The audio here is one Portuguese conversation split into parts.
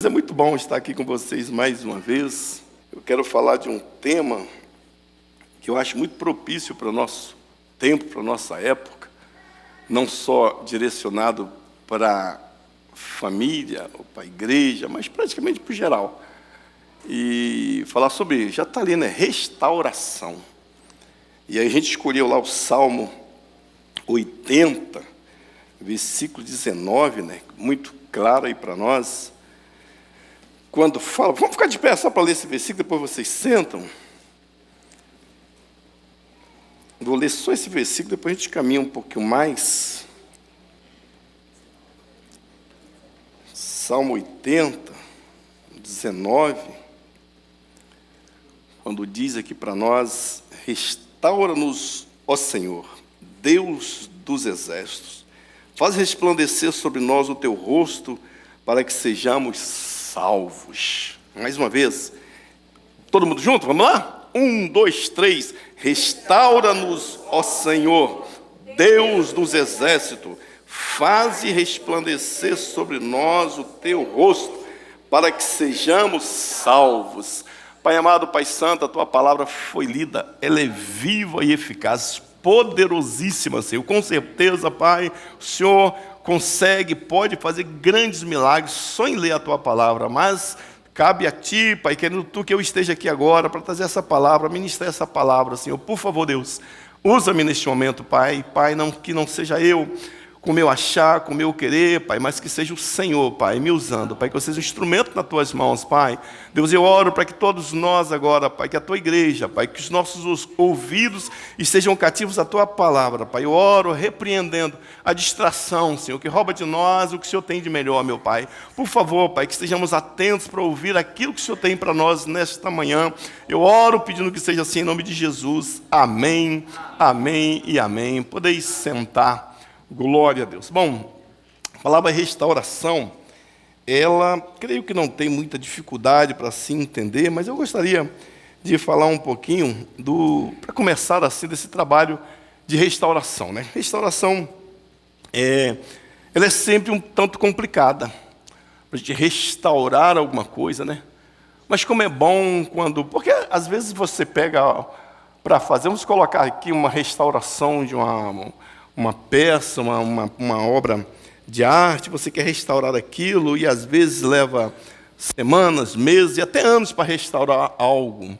É muito bom estar aqui com vocês mais uma vez. Eu quero falar de um tema que eu acho muito propício para o nosso tempo, para a nossa época, não só direcionado para a família ou para a igreja, mas praticamente para o geral. E falar sobre, já está ali, né? Restauração. E aí a gente escolheu lá o Salmo 80, versículo 19, né? Muito claro aí para nós. Quando fala, vamos ficar de pé só para ler esse versículo, depois vocês sentam. Vou ler só esse versículo, depois a gente caminha um pouquinho mais. Salmo 80, 19, quando diz aqui para nós: restaura-nos, ó Senhor, Deus dos exércitos, faz resplandecer sobre nós o teu rosto, para que sejamos salvos. Mais uma vez, todo mundo junto, vamos lá? 1, 2, 3, restaura-nos, ó Senhor, Deus dos exércitos, faze resplandecer sobre nós o teu rosto, para que sejamos salvos. Pai amado, Pai santo, a tua palavra foi lida, ela é viva e eficaz, poderosíssima, Senhor. Com certeza, Pai, o Senhor consegue, pode fazer grandes milagres só em ler a tua palavra, mas cabe a ti, Pai, querendo tu que eu esteja aqui agora para trazer essa palavra, ministrar essa palavra, Senhor. Por favor, Deus, usa-me neste momento, Pai. Pai, que não seja eu com o meu achar, com o meu querer, Pai, mas que seja o Senhor, Pai, me usando, Pai, que eu seja um instrumento nas tuas mãos, Pai. Deus, eu oro para que todos nós agora, Pai, que a tua igreja, Pai, que os nossos ouvidos estejam cativos à tua palavra, Pai. Eu oro repreendendo a distração, Senhor, que rouba de nós o que o Senhor tem de melhor, meu Pai. Por favor, Pai, que estejamos atentos para ouvir aquilo que o Senhor tem para nós nesta manhã. Eu oro pedindo que seja assim em nome de Jesus. Amém, amém e amém. Podeis sentar. Glória a Deus. Bom, a palavra restauração, ela, creio que não tem muita dificuldade para se entender, mas eu gostaria de falar um pouquinho para começar assim, desse trabalho de restauração, né? Restauração, ela é sempre um tanto complicada, para a gente restaurar alguma coisa, né? Mas como é bom porque às vezes você pega para fazer, vamos colocar aqui uma restauração de uma peça, uma obra de arte, você quer restaurar aquilo e às vezes leva semanas, meses e até anos para restaurar algo.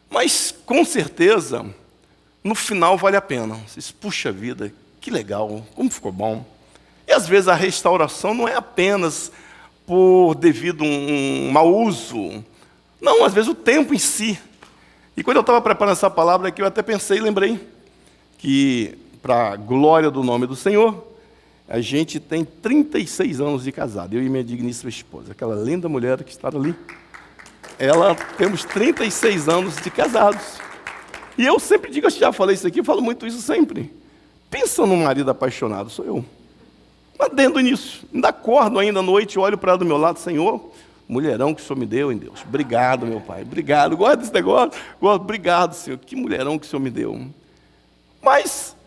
Mas, com certeza, no final vale a pena. Você diz, puxa vida, que legal, como ficou bom. E às vezes a restauração não é apenas devido a um mau uso. Não, às vezes o tempo em si. E quando eu estava preparando essa palavra aqui, eu até pensei e lembrei que, para a glória do nome do Senhor, a gente tem 36 anos de casado, eu e minha digníssima esposa, aquela linda mulher que está ali. Temos 36 anos de casados. E eu sempre digo, eu já falei isso aqui, eu falo muito isso sempre. Pensa num marido apaixonado, sou eu. Adendo nisso, ainda acordo ainda à noite, olho para ela do meu lado, Senhor, mulherão que o Senhor me deu, em Deus. Obrigado, meu Pai, obrigado. Gosto desse negócio? Obrigado, Senhor, que mulherão que o Senhor me deu. Mas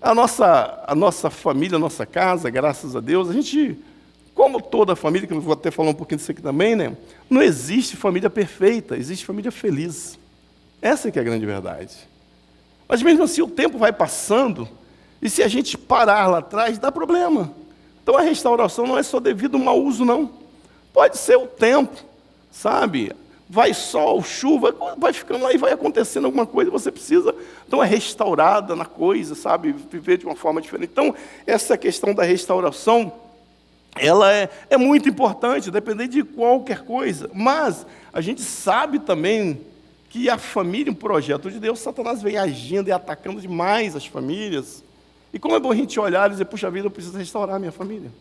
a nossa família, a nossa casa, graças a Deus, a gente, como toda família, que eu vou até falar um pouquinho disso aqui também, né? Não existe família perfeita, existe família feliz. Essa é que é a grande verdade. Mas mesmo assim o tempo vai passando, e se a gente parar lá atrás, dá problema. Então a restauração não é só devido ao mau uso, não. Pode ser o tempo, sabe? Vai sol, chuva, vai ficando lá e vai acontecendo alguma coisa, você precisa, então é restaurada na coisa, sabe, viver de uma forma diferente. Então, essa questão da restauração, ela é muito importante, dependendo de qualquer coisa, mas a gente sabe também que a família, um projeto de Deus, Satanás vem agindo e atacando demais as famílias, e como é bom a gente olhar e dizer, puxa vida, eu preciso restaurar a minha família.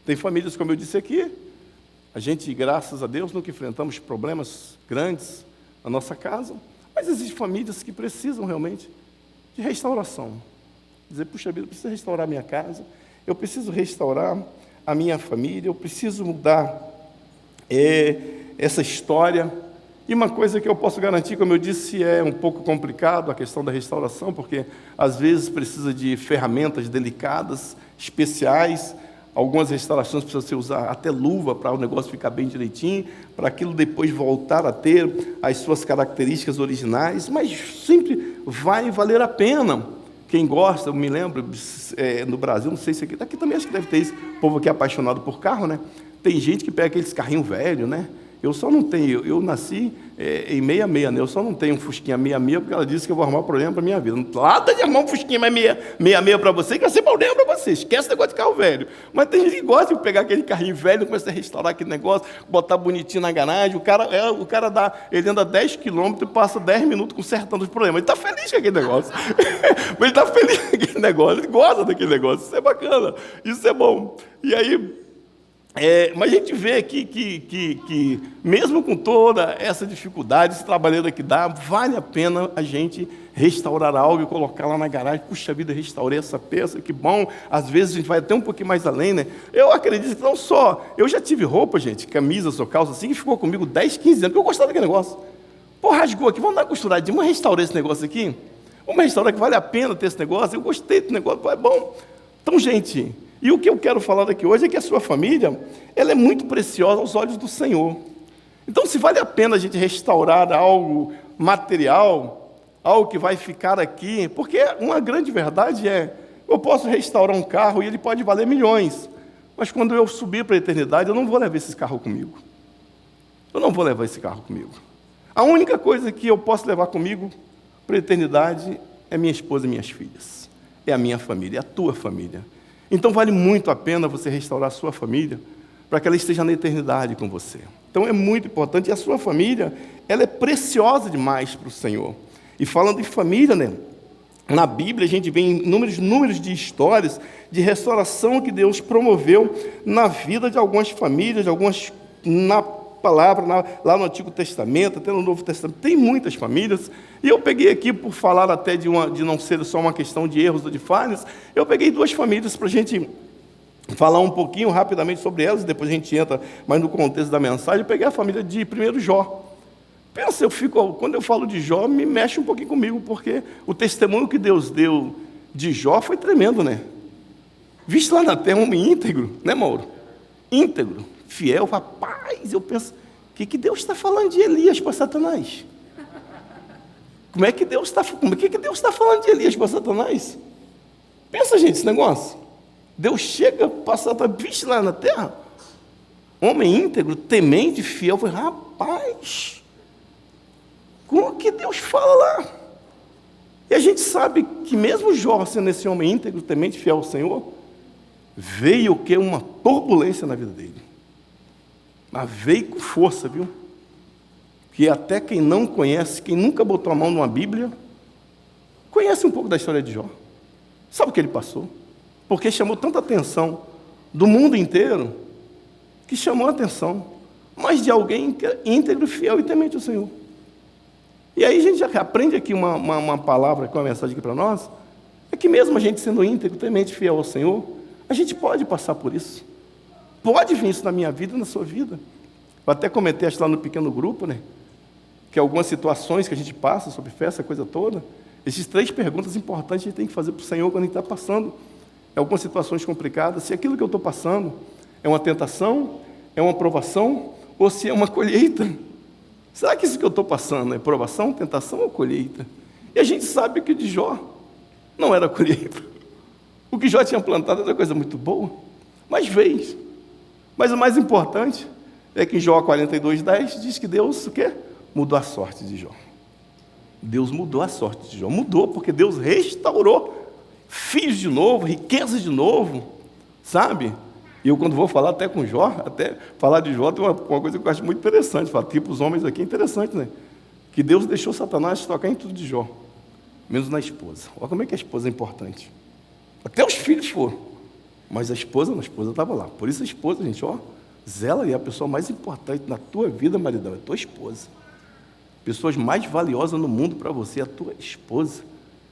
Tem famílias, como eu disse aqui, a gente, graças a Deus, nunca enfrentamos problemas grandes na nossa casa, mas existem famílias que precisam realmente de restauração. Dizer, puxa vida, eu preciso restaurar a minha casa, eu preciso restaurar a minha família, eu preciso mudar essa história. E uma coisa que eu posso garantir, como eu disse, é um pouco complicado a questão da restauração, porque às vezes precisa de ferramentas delicadas, especiais, algumas restaurações precisam se usar até luva para o negócio ficar bem direitinho, para aquilo depois voltar a ter as suas características originais, mas sempre vai valer a pena. Quem gosta, eu me lembro, no Brasil, não sei se aqui também acho que deve ter isso, o povo aqui é apaixonado por carro, né? Tem gente que pega aqueles carrinhos velhos, né? Eu só não tenho, eu nasci em 66, né? Eu só não tenho um Fusquinha 66, porque ela disse que eu vou arrumar problema para a minha vida. Nada de arrumar um Fusquinha 66 para você, que vai ser problema para você. Esquece o negócio de carro velho. Mas tem gente que gosta de pegar aquele carrinho velho, começa a restaurar aquele negócio, botar bonitinho na garagem. O cara ele anda 10 quilômetros e passa 10 minutos consertando os problemas. Ele está feliz com aquele negócio. Mas ele está feliz com aquele negócio, ele gosta daquele negócio. Isso é bacana, isso é bom. E aí... mas a gente vê aqui que mesmo com toda essa dificuldade, esse trabalheiro que dá, vale a pena a gente restaurar algo e colocar lá na garagem. Puxa vida, restaurei essa peça, que bom. Às vezes a gente vai até um pouquinho mais além, né? Eu acredito que não só... Eu já tive roupa, gente, camisa, ou calça, assim, que ficou comigo 10, 15 anos, porque eu gostava daquele negócio. Pô, rasgou aqui, vamos dar uma costuradinha, vamos restaurar esse negócio aqui? Vamos restaurar, que vale a pena ter esse negócio? Eu gostei desse negócio, é bom. Então, gente... E o que eu quero falar daqui hoje é que a sua família, ela é muito preciosa aos olhos do Senhor. Então, se vale a pena a gente restaurar algo material, algo que vai ficar aqui, porque uma grande verdade é, eu posso restaurar um carro e ele pode valer milhões, mas quando eu subir para a eternidade, eu não vou levar esse carro comigo. Eu não vou levar esse carro comigo. A única coisa que eu posso levar comigo para a eternidade é minha esposa e minhas filhas. É a minha família, é a tua família. Então, vale muito a pena você restaurar a sua família para que ela esteja na eternidade com você. Então, é muito importante. E a sua família, ela é preciosa demais para o Senhor. E falando em família, né? Na Bíblia, a gente vê números de histórias de restauração que Deus promoveu na vida de algumas famílias, na palavra, lá no Antigo Testamento, até no Novo Testamento. Tem muitas famílias. E eu peguei aqui, por falar até de não ser só uma questão de erros ou de falhas, eu peguei 2 famílias para a gente falar um pouquinho rapidamente sobre elas, depois a gente entra mais no contexto da mensagem. Eu peguei a família de primeiro Jó. Pensa, quando eu falo de Jó, me mexe um pouquinho comigo, porque o testemunho que Deus deu de Jó foi tremendo, né? Visto lá na terra, um homem íntegro, né, Mauro? Íntegro, fiel, rapaz, eu penso, o que Deus está falando de Elias para Satanás? Como é que Deus está falando de Elias para Satanás? Pensa, gente, esse negócio. Deus chega para Satanás, vixe lá na terra, homem íntegro, temente, fiel. Falei, rapaz, como que Deus fala lá? E a gente sabe que mesmo Jó sendo esse homem íntegro, temente, fiel ao Senhor, veio o quê? Uma turbulência na vida dele. Mas veio com força, viu? Que até quem não conhece, quem nunca botou a mão numa Bíblia, conhece um pouco da história de Jó. Sabe o que ele passou? Porque chamou tanta atenção do mundo inteiro, que chamou a atenção, mas de alguém que é íntegro, fiel e temente ao Senhor. E aí a gente já aprende aqui uma palavra, com uma mensagem aqui para nós, é que mesmo a gente sendo íntegro, temente, fiel ao Senhor, a gente pode passar por isso. Pode vir isso na minha vida e na sua vida. Eu até comentei, acho lá no pequeno grupo, né? Que algumas situações que a gente passa sobre fé, essa coisa toda, essas 3 perguntas importantes a gente tem que fazer para o Senhor quando a gente está passando algumas situações complicadas, se aquilo que eu estou passando é uma tentação, é uma provação, ou se é uma colheita. Será que isso que eu estou passando é provação, tentação ou colheita? E a gente sabe que de Jó não era colheita. O que Jó tinha plantado era coisa muito boa, mas veio. Mas o mais importante é que em Jó 42:10 diz que Deus, o quê? Mudou a sorte de Jó. Deus mudou a sorte de Jó. Mudou porque Deus restaurou filhos de novo, riquezas de novo, sabe? E eu, quando vou falar até com Jó, até falar de Jó, tem uma coisa que eu acho muito interessante. Falar, tipo, os homens aqui é interessante, né? Que Deus deixou Satanás tocar em tudo de Jó, menos na esposa. Olha como é que a esposa é importante. Até os filhos foram, mas a esposa estava lá. Por isso a esposa, gente, ó, zela, e a pessoa mais importante na tua vida, maridão, é tua esposa. Pessoas mais valiosas no mundo para você é a tua esposa.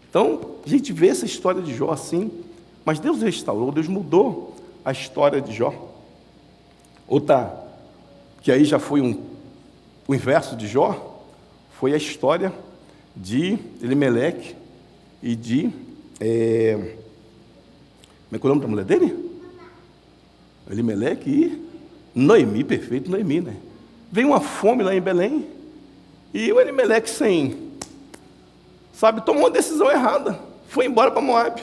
Então, a gente vê essa história de Jó assim, mas Deus restaurou, Deus mudou a história de Jó. Outra, que aí já foi o inverso de Jó, foi a história de Elimeleque e de... como é que é o nome da mulher dele? Elimeleque e Noemi, perfeito, Noemi, né? Veio uma fome lá em Belém, e o Elimeleque tomou uma decisão errada, foi embora para Moabe.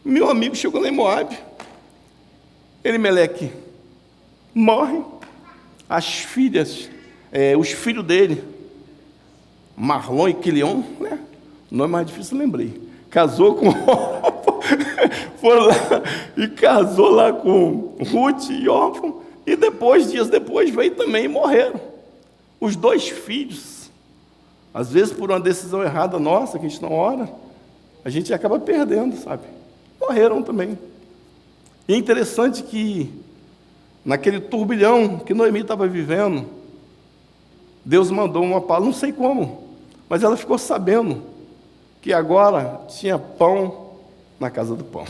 Meu amigo chegou lá em Moabe, Elimeleque morre, os filhos dele, Marlon e Quilion, né? O nome mais difícil, lembrei. Casou com foi lá e casou lá com Ruth e Órfão, e dias depois, veio também e morreram. Os 2 filhos, às vezes por uma decisão errada nossa, que a gente não ora, a gente acaba perdendo, sabe? Morreram também. E é interessante que, naquele turbilhão que Noemi estava vivendo, Deus mandou uma palavra, não sei como, mas ela ficou sabendo que agora tinha pão na casa do pão.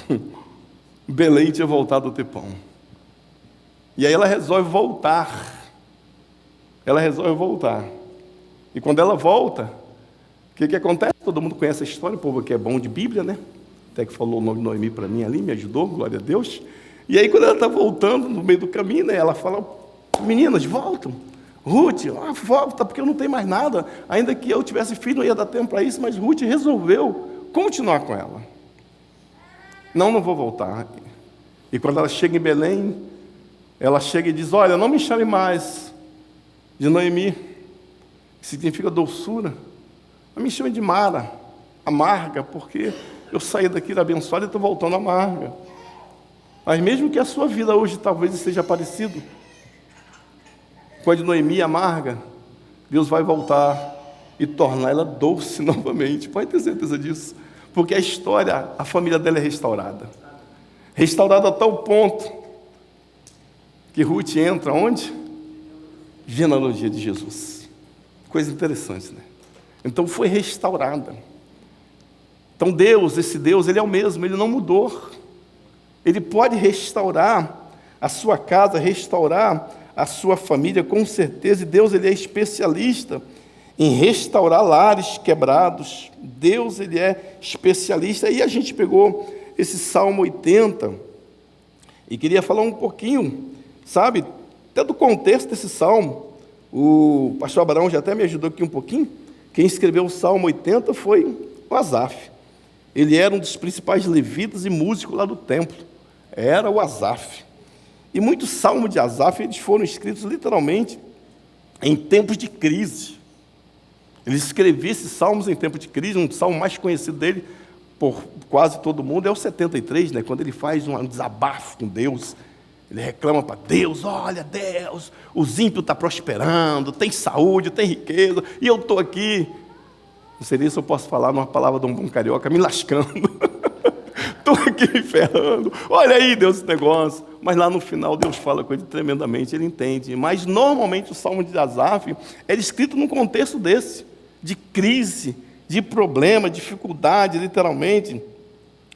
Belém tinha voltado a ter pão. E aí ela resolve voltar. E quando ela volta, o que acontece? Todo mundo conhece a história, o povo aqui é bom de Bíblia, né? Até que falou o nome de Noemi para mim ali, me ajudou, glória a Deus. E aí quando ela está voltando, no meio do caminho, né, ela fala: meninas, voltam. Ruth, volta, porque eu não tenho mais nada. Ainda que eu tivesse filho, não ia dar tempo para isso, mas Ruth resolveu continuar com ela. Não vou voltar. E quando ela chega em Belém, ela chega e diz: olha, não me chame mais de Noemi, que significa doçura, mas me chame de Mara, amarga, porque eu saí daqui da abençoada e estou voltando amarga. Mas mesmo que a sua vida hoje talvez esteja parecido com a de Noemi, amarga, Deus vai voltar e tornar ela doce novamente. Pode ter certeza disso. Porque a família dela é restaurada. Restaurada a tal ponto que Ruth entra onde? Genealogia de Jesus. Coisa interessante, né? Então foi restaurada. Então esse Deus, Ele é o mesmo, Ele não mudou. Ele pode restaurar a sua casa, restaurar a sua família, com certeza. E Deus, Ele é especialista em restaurar lares quebrados. Deus, Ele é especialista. E a gente pegou esse Salmo 80 e queria falar um pouquinho, sabe, até do contexto desse Salmo. O pastor Abraão já até me ajudou aqui um pouquinho. Quem escreveu o Salmo 80 foi o Asaf. Ele era um dos principais levitas e músicos lá do templo. Era o Asaf. E muitos salmos de Asaf, eles foram escritos literalmente em tempos de crise. Ele escrevia esses salmos em tempos de crise. Um salmo mais conhecido dele por quase todo mundo é o 73, né? Quando ele faz um desabafo com Deus. Ele reclama para Deus: olha, Deus, os ímpios estão prosperando, tem saúde, tem riqueza, e eu estou aqui, não sei nem se eu posso falar numa palavra de um bom carioca, me lascando. Estou aqui me ferrando. Olha aí, Deus, esse negócio. Mas lá no final Deus fala com ele tremendamente, ele entende. Mas normalmente o Salmo de Asaf era escrito num contexto desse, de crise, de problema, dificuldade, literalmente.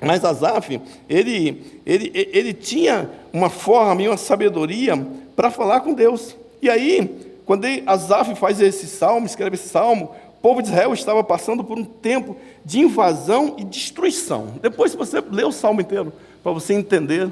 Mas Asaf, ele tinha uma forma e uma sabedoria para falar com Deus. E aí, quando Asaf faz esse salmo, escreve esse salmo, o povo de Israel estava passando por um tempo de invasão e destruição. Depois, se você ler o salmo inteiro, para você entender,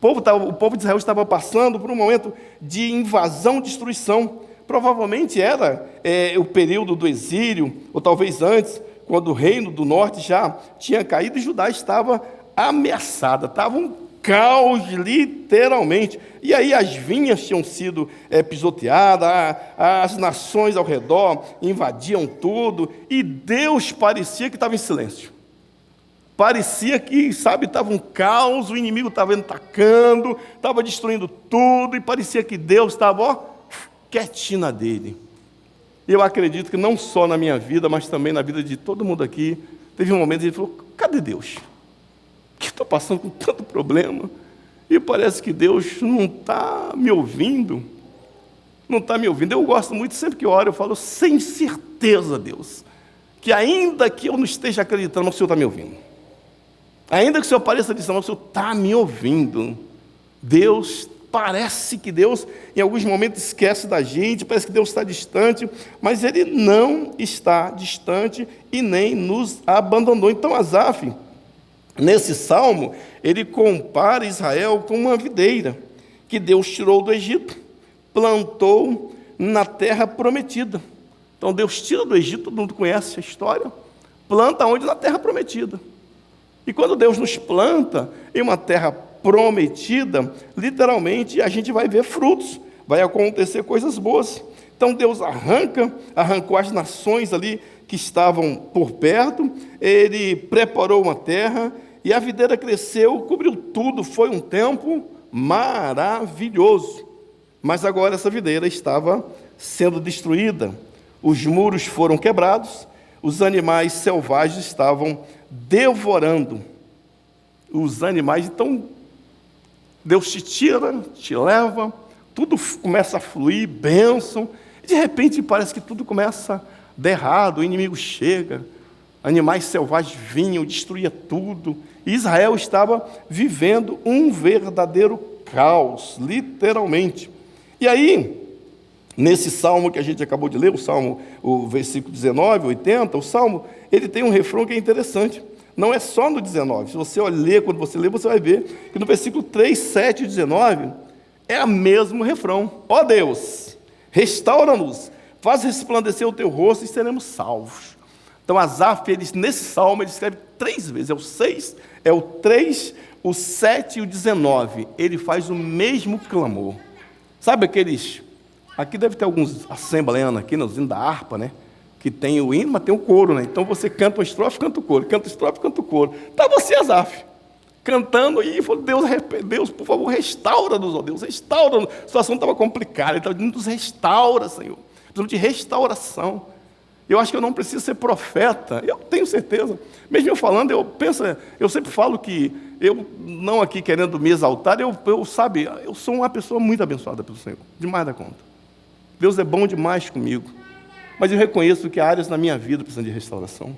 o povo de Israel estava passando por um momento de invasão e destruição. Provavelmente era o período do exílio, ou talvez antes, quando o reino do norte já tinha caído e Judá estava ameaçada, estava um caos, literalmente. E aí as vinhas tinham sido pisoteadas, as nações ao redor invadiam tudo, e Deus parecia que estava em silêncio. Parecia que, estava um caos, o inimigo estava atacando, estava destruindo tudo, e parecia que Deus estava, quietinho na dele. E eu acredito que não só na minha vida, mas também na vida de todo mundo aqui, teve um momento que ele falou: cadê Deus? Que estou passando com tanto problema, e parece que Deus não está me ouvindo. Não está me ouvindo. Eu gosto muito, sempre que eu oro, eu falo: sem certeza, Deus, que ainda que eu não esteja acreditando, o Senhor está me ouvindo. Ainda que o Senhor pareça dizendo, o Senhor está me ouvindo. Parece que Deus, em alguns momentos, esquece da gente, parece que Deus está distante, mas Ele não está distante e nem nos abandonou. Então, Asaf, Nesse salmo, ele compara Israel com uma videira que Deus tirou do Egito, plantou na terra prometida. Então Deus tira do Egito, todo mundo conhece a história, planta onde? Na terra prometida. E quando Deus nos planta em uma terra prometida, literalmente a gente vai ver frutos, vai acontecer coisas boas. Então Deus arrancou as nações ali que estavam por perto, ele preparou uma terra, e a videira cresceu, cobriu tudo, foi um tempo maravilhoso. Mas agora essa videira estava sendo destruída, os muros foram quebrados, os animais selvagens estavam devorando os animais. Então Deus te tira, te leva, tudo começa a fluir, bênção, e de repente parece que tudo começa a dar errado, o inimigo chega, animais selvagens vinham, destruía tudo, e Israel estava vivendo um verdadeiro caos, literalmente. E aí, nesse salmo que a gente acabou de ler, o versículo 19, 80, o salmo, ele tem um refrão que é interessante. Não é só no 19. Se você ler, quando você ler, você vai ver que no versículo 3, 7 e 19 é o mesmo refrão. Ó Deus, restaura-nos, faz resplandecer o teu rosto e seremos salvos. Então, Asaf, nesse salmo, ele escreve 3 vezes. É o 6, é o 3, o 7 e o 19. Ele faz o mesmo clamor. Sabe aqueles... Aqui deve ter alguns assembleanos aqui, nos hinos da harpa, né? Que tem o hino, mas tem o coro, né? Então você canta uma estrofe, canta o coro, canta a estrofe, canta o coro. Está você, Asaf, cantando e falou: Deus, por favor, restaura-nos, ó Deus, restaura-nos. A situação estava complicada, ele estava dizendo: nos restaura, Senhor. Precisamos de restauração. Eu acho que eu não preciso ser profeta, eu tenho certeza. Mesmo eu falando, eu sempre falo que, eu não aqui querendo me exaltar, eu sou uma pessoa muito abençoada pelo Senhor, demais da conta. Deus é bom demais comigo. Mas eu reconheço que há áreas na minha vida precisam de restauração.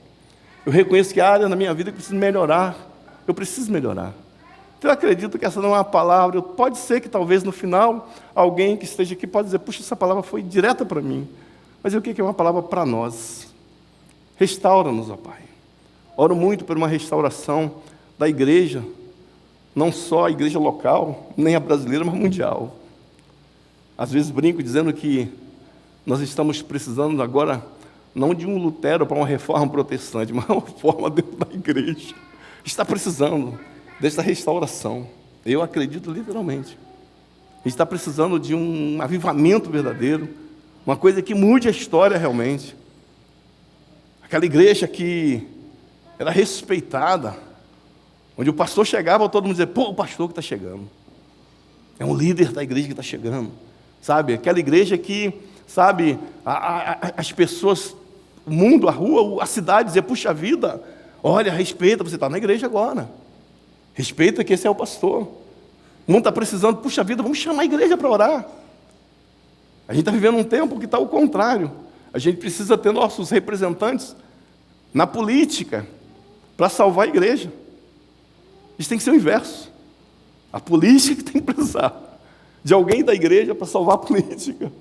Eu reconheço que há áreas na minha vida que precisam melhorar. Eu preciso melhorar. Então eu acredito que essa não é uma palavra. Pode ser que talvez no final alguém que esteja aqui pode dizer: puxa, essa palavra foi direta para mim. Mas o que é uma palavra para nós? Restaura-nos, ó Pai. Oro muito por uma restauração da igreja, não só a igreja local, nem a brasileira, mas mundial. Às vezes brinco dizendo que nós estamos precisando agora, não de um Lutero para uma reforma protestante, mas uma reforma dentro da igreja. Está precisando dessa restauração. Eu acredito literalmente. A gente está precisando de um avivamento verdadeiro, uma coisa que mude a história realmente. Aquela igreja que era respeitada, onde o pastor chegava, todo mundo dizia: pô, o pastor que está chegando. É um líder da igreja que está chegando. Sabe, aquela igreja que, sabe, as pessoas, o mundo, a rua, a cidade, dizia: puxa vida, olha, respeita, você está na igreja agora. Respeita que esse é o pastor. O mundo está precisando, puxa vida, vamos chamar a igreja para orar. A gente está vivendo um tempo que está ao contrário. A gente precisa ter nossos representantes na política para salvar a igreja. Isso tem que ser o inverso. A política que tem que precisar de alguém da igreja para salvar a política.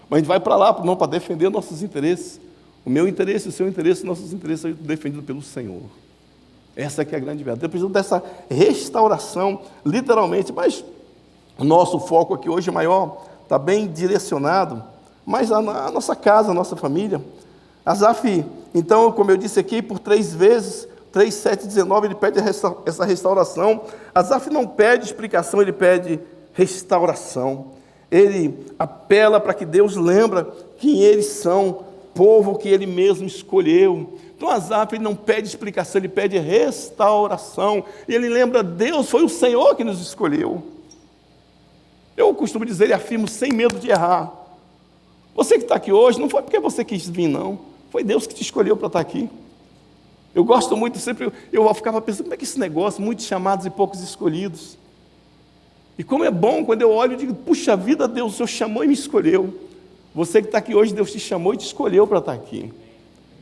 Mas a gente vai para lá, não para defender nossos interesses. O meu interesse, o seu interesse, nossos interesses são defendidos pelo Senhor. Essa aqui é a grande verdade. Eu preciso dessa restauração, literalmente. Mas o nosso foco aqui hoje maior está bem direcionado, mas a nossa casa, a nossa família. Asaf, então, como eu disse aqui, por 3 vezes, 3, 7, 19, ele pede essa restauração. Asaf não pede explicação, ele pede restauração. Ele apela para que Deus lembre quem eles são, povo que ele mesmo escolheu. Então Asaf, ele não pede explicação, ele pede restauração. E ele lembra: Deus, foi o Senhor que nos escolheu. Eu costumo dizer e afirmo sem medo de errar: você que está aqui hoje, não foi porque você quis vir, não. Foi Deus que te escolheu para estar aqui. Eu gosto muito, sempre, eu ficava pensando: como é que esse negócio, muitos chamados e poucos escolhidos. E como é bom quando eu olho e digo: puxa vida, Deus, o Senhor chamou e me escolheu. Você que está aqui hoje, Deus te chamou e te escolheu para estar aqui.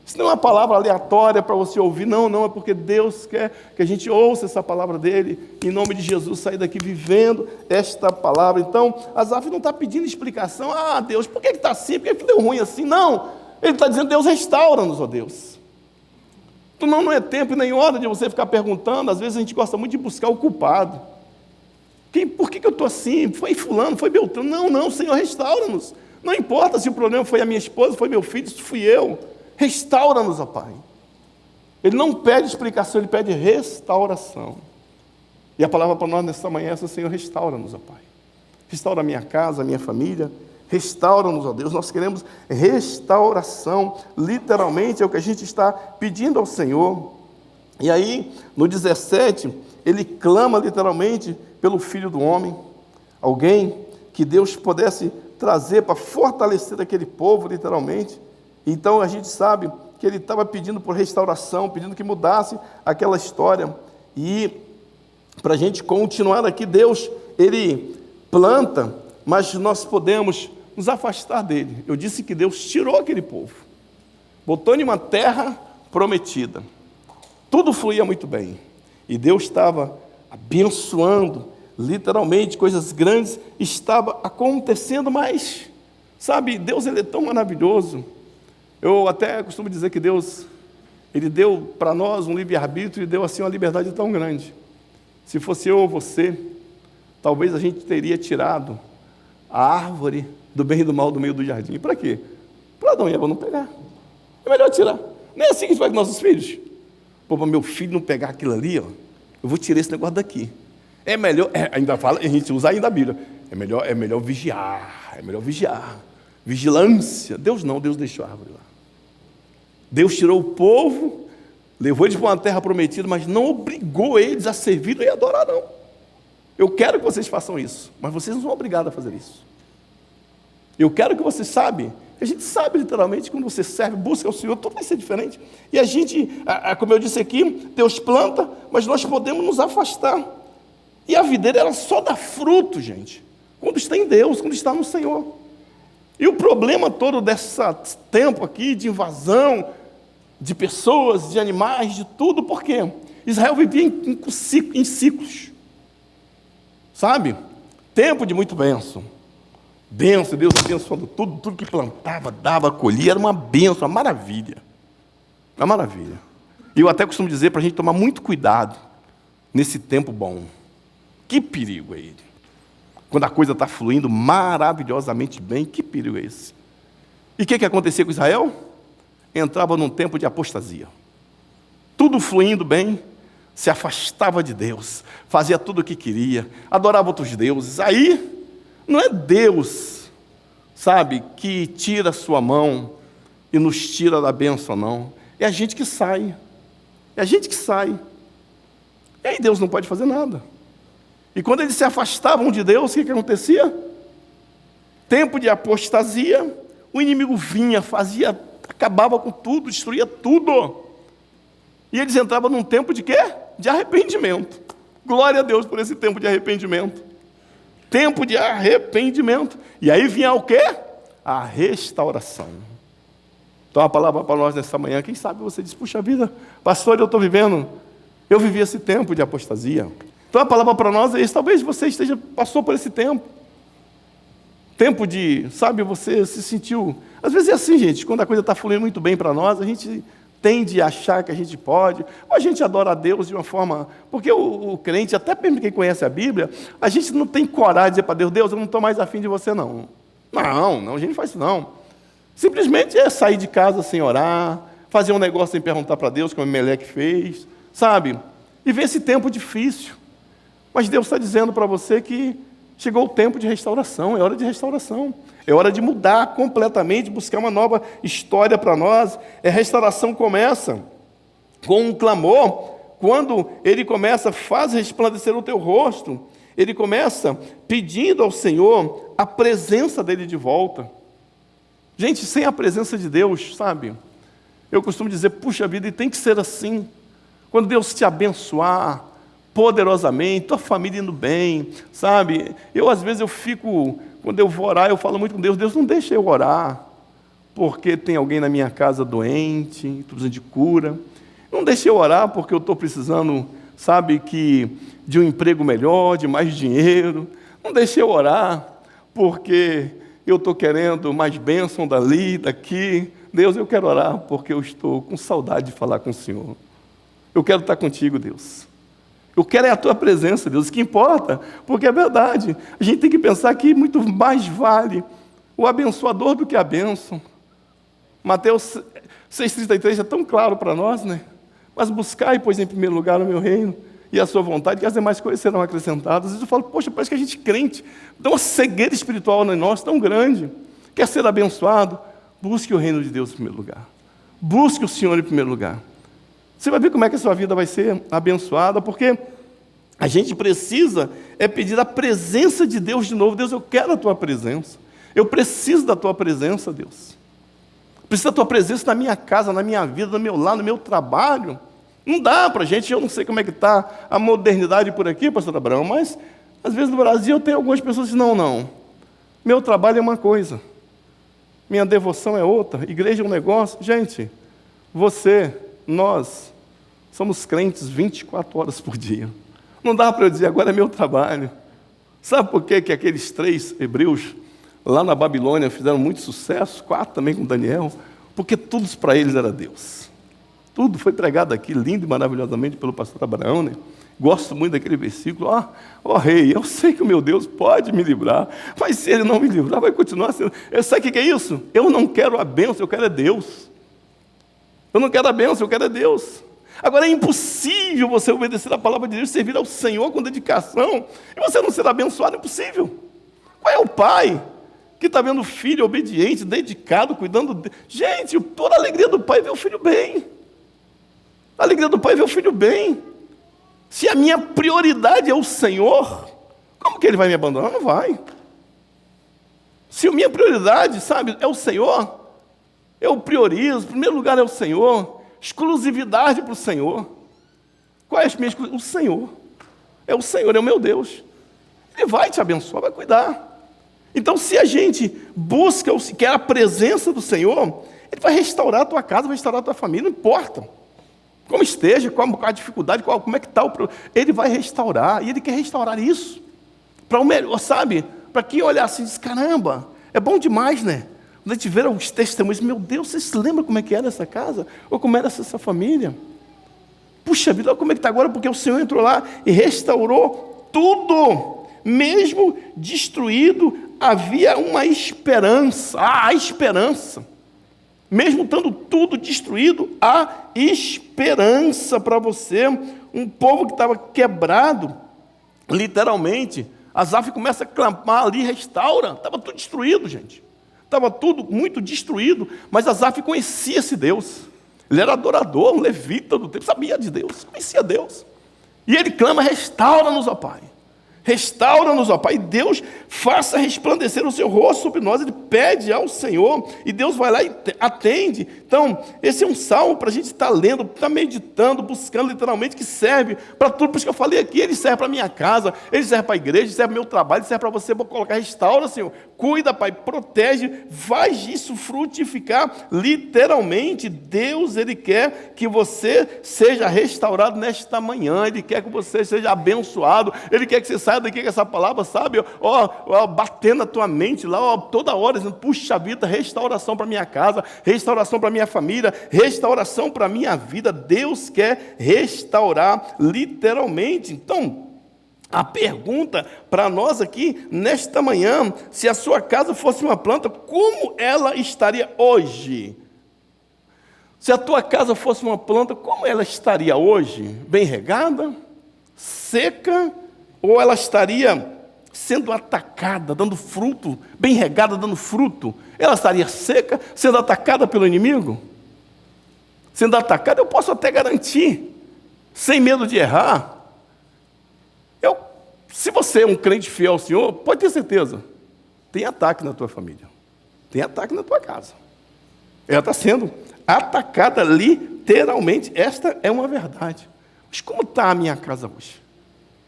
Isso não é uma palavra aleatória para você ouvir, não, é porque Deus quer que a gente ouça essa palavra dele, em nome de Jesus, sair daqui vivendo esta palavra. Então, Asaf não está pedindo explicação: ah, Deus, por que está assim? Por que deu ruim assim? Não, ele está dizendo: Deus, restaura-nos, ó Deus. Não é tempo e nem hora de você ficar perguntando. Às vezes a gente gosta muito de buscar o culpado. Por que eu estou assim? Foi fulano, foi Beltrano. Não, Senhor, restaura-nos. Não importa se o problema foi a minha esposa, foi meu filho, se fui eu. Restaura-nos, ó Pai. Ele não pede explicação, ele pede restauração. E a palavra para nós nesta manhã é essa: Senhor, restaura-nos, ó Pai. Restaura a minha casa, a minha família. Restaura-nos, ó Deus. Nós queremos restauração. Literalmente é o que a gente está pedindo ao Senhor. E aí, no 17, ele clama literalmente pelo Filho do Homem. Alguém que Deus pudesse trazer para fortalecer aquele povo, literalmente. Então a gente sabe que ele estava pedindo por restauração, pedindo que mudasse aquela história. E para a gente continuar aqui, Deus, ele planta, mas nós podemos nos afastar dele. Eu disse que Deus tirou aquele povo, botou em uma terra prometida. Tudo fluía muito bem. E Deus estava abençoando, literalmente, coisas grandes estavam acontecendo, mas, sabe, Deus, ele é tão maravilhoso. Eu até costumo dizer que Deus, ele deu para nós um livre-arbítrio e deu assim uma liberdade tão grande. Se fosse eu ou você, talvez a gente teria tirado a árvore do bem e do mal do meio do jardim. Para quê? Para Adão e Eva não pegar. É melhor tirar. Nem é assim que a gente faz com nossos filhos. Pô, para meu filho não pegar aquilo ali, ó, eu vou tirar esse negócio daqui. É melhor, ainda fala, a gente usa ainda a Bíblia, é melhor vigiar, vigilância. Deus não, Deus deixou a árvore lá. Deus tirou o povo, levou eles para uma terra prometida, mas não obrigou eles a servir e adorar, não. Eu quero que vocês façam isso, mas vocês não são obrigados a fazer isso. Eu quero que vocês saibam, a gente sabe literalmente, quando você serve, busca o Senhor, tudo vai ser diferente. E a gente, como eu disse aqui, Deus planta, mas nós podemos nos afastar. E a videira, ela só dá fruto, gente, quando está em Deus, quando está no Senhor. E o problema todo desse tempo aqui, de invasão, de pessoas, de animais, de tudo, por quê? Israel vivia em ciclos. Sabe? Tempo de muito bênção. Bênção, Deus abençoando tudo que plantava, dava, colhia, era uma bênção, uma maravilha. Uma maravilha. E eu até costumo dizer para a gente tomar muito cuidado nesse tempo bom. Que perigo é ele? Quando a coisa está fluindo maravilhosamente bem, que perigo é esse? E o que acontecia com Israel? Entrava num tempo de apostasia. Tudo fluindo bem, se afastava de Deus, fazia tudo o que queria, adorava outros deuses. Aí, não é Deus, sabe, que tira a sua mão e nos tira da bênção, não. É a gente que sai. É a gente que sai. E aí Deus não pode fazer nada. E quando eles se afastavam de Deus, o que acontecia? Tempo de apostasia, o inimigo vinha, acabava com tudo, destruía tudo. E eles entravam num tempo de quê? De arrependimento. Glória a Deus por esse tempo de arrependimento. Tempo de arrependimento. E aí vinha o quê? A restauração. Então a palavra para nós nessa manhã, quem sabe você diz, puxa vida, pastor, eu vivi esse tempo de apostasia. Então a palavra para nós é isso, talvez você passou por esse tempo. Tempo de, sabe, você se sentiu... Às vezes é assim, gente, quando a coisa está fluindo muito bem para nós, a gente tende a achar que a gente pode, ou a gente adora a Deus de uma forma... Porque o crente, até mesmo quem conhece a Bíblia, a gente não tem coragem de dizer para Deus, Deus, eu não estou mais afim de você, não. Não, a gente não faz isso, não. Simplesmente é sair de casa sem orar, fazer um negócio sem perguntar para Deus, como o Meleque fez, sabe? E ver esse tempo difícil. Mas Deus está dizendo para você que chegou o tempo de restauração, é hora de restauração. É hora de mudar completamente, buscar uma nova história para nós. A restauração começa com um clamor. Quando ele começa, faz resplandecer o teu rosto. Ele começa pedindo ao Senhor a presença dele de volta. Gente, sem a presença de Deus, sabe? Eu costumo dizer, puxa vida, e tem que ser assim. Quando Deus te abençoar poderosamente, tua família indo bem, sabe? Às vezes, quando eu vou orar, eu falo muito com Deus, Deus, não deixa eu orar, porque tem alguém na minha casa doente, estou precisando de cura. Não deixa eu orar, porque eu estou precisando, sabe, de um emprego melhor, de mais dinheiro. Não deixa eu orar, porque eu estou querendo mais bênção dali, daqui. Deus, eu quero orar, porque eu estou com saudade de falar com o Senhor. Eu quero estar contigo, Deus. Eu quero é a tua presença, Deus. O que importa, porque é verdade. A gente tem que pensar que muito mais vale o abençoador do que a bênção. Mateus 6,33 é tão claro para nós, né? Mas buscai, pois, em primeiro lugar o meu reino e a sua vontade, que as demais coisas serão acrescentadas. Às vezes eu falo, poxa, parece que a gente crente, dá uma cegueira espiritual em nós tão grande. Quer ser abençoado? Busque o reino de Deus em primeiro lugar. Busque o Senhor em primeiro lugar. Você vai ver como é que a sua vida vai ser abençoada, porque a gente precisa pedir a presença de Deus de novo. Deus, eu quero a tua presença. Eu preciso da tua presença, Deus. Preciso da tua presença na minha casa, na minha vida, no meu lar, no meu trabalho. Não dá para a gente, eu não sei como é que está a modernidade por aqui, pastor Abraão, mas às vezes no Brasil eu tenho algumas pessoas que dizem, não, meu trabalho é uma coisa, minha devoção é outra, igreja é um negócio. Gente, nós somos crentes 24 horas por dia. Não dá para eu dizer, agora é meu trabalho. Sabe por que aqueles 3 hebreus lá na Babilônia fizeram muito sucesso, 4 também com Daniel? Porque tudo para eles era Deus. Tudo foi pregado aqui, lindo e maravilhosamente, pelo pastor Abraão, né? Gosto muito daquele versículo. Ó rei, eu sei que o meu Deus pode me livrar, mas se ele não me livrar, vai continuar sendo... Sabe o que é isso? Eu não quero a bênção, eu quero é Deus. Eu não quero a bênção, eu quero é Deus. Agora é impossível você obedecer a palavra de Deus, servir ao Senhor com dedicação, e você não ser abençoado, é impossível. Qual é o pai que está vendo o filho obediente, dedicado, cuidando de... Gente, toda a alegria do pai é ver o filho bem. A alegria do pai é ver o filho bem. Se a minha prioridade é o Senhor, como que ele vai me abandonar? Não vai. Se a minha prioridade, sabe, é o Senhor, eu priorizo, em primeiro lugar é o Senhor, exclusividade para o Senhor. Qual é a minha exclusividade? O Senhor. É o Senhor, é o meu Deus. Ele vai te abençoar, vai cuidar. Então, se a gente busca, quer a presença do Senhor, Ele vai restaurar a tua casa, vai restaurar a tua família, não importa como esteja, qual a dificuldade, como é que está, Ele vai restaurar, e Ele quer restaurar isso, para o melhor, sabe? Para quem olhar assim e diz, caramba, é bom demais, né? Quando a gente vê os testemunhos, meu Deus, você se lembra como é que era essa casa? Ou como era essa família? Puxa vida, olha como é que está agora, porque o Senhor entrou lá e restaurou tudo. Mesmo destruído, havia uma esperança. A esperança. Mesmo estando tudo destruído, há esperança para você. Um povo que estava quebrado, literalmente. Asaf começa a clamar ali, restaura. Estava tudo destruído, gente. Estava tudo muito destruído, mas Asaf conhecia esse Deus. Ele era adorador, um levita do tempo, sabia de Deus, conhecia Deus. E ele clama, restaura-nos, ó Pai. Restaura-nos, ó Pai. E Deus faça resplandecer o seu rosto sobre nós. Ele pede ao Senhor e Deus vai lá e atende. Então, esse é um salmo para a gente estar lendo, estar meditando, buscando literalmente, que serve para tudo. Por isso que eu falei aqui, ele serve para a minha casa, ele serve para a igreja, ele serve para o meu trabalho, ele serve para você colocar, restaura, Senhor. Cuida, Pai, protege, faz isso frutificar. Literalmente, Deus, Ele quer que você seja restaurado nesta manhã. Ele quer que você seja abençoado. Ele quer que você saia daqui com essa palavra, sabe? Batendo na tua mente lá, toda hora, dizendo, puxa vida, restauração para minha casa, restauração para minha família, restauração para minha vida. Deus quer restaurar literalmente. Então, a pergunta para nós aqui, nesta manhã, se a sua casa fosse uma planta, como ela estaria hoje? Se a tua casa fosse uma planta, como ela estaria hoje? Bem regada? Seca? Ou ela estaria sendo atacada, dando fruto? Bem regada, dando fruto? Ela estaria seca, sendo atacada pelo inimigo? Sendo atacada, eu posso até garantir, sem medo de errar. Se você é um crente fiel ao Senhor, pode ter certeza, tem ataque na tua família, tem ataque na tua casa. Ela está sendo atacada literalmente, esta é uma verdade. Mas como está a minha casa hoje?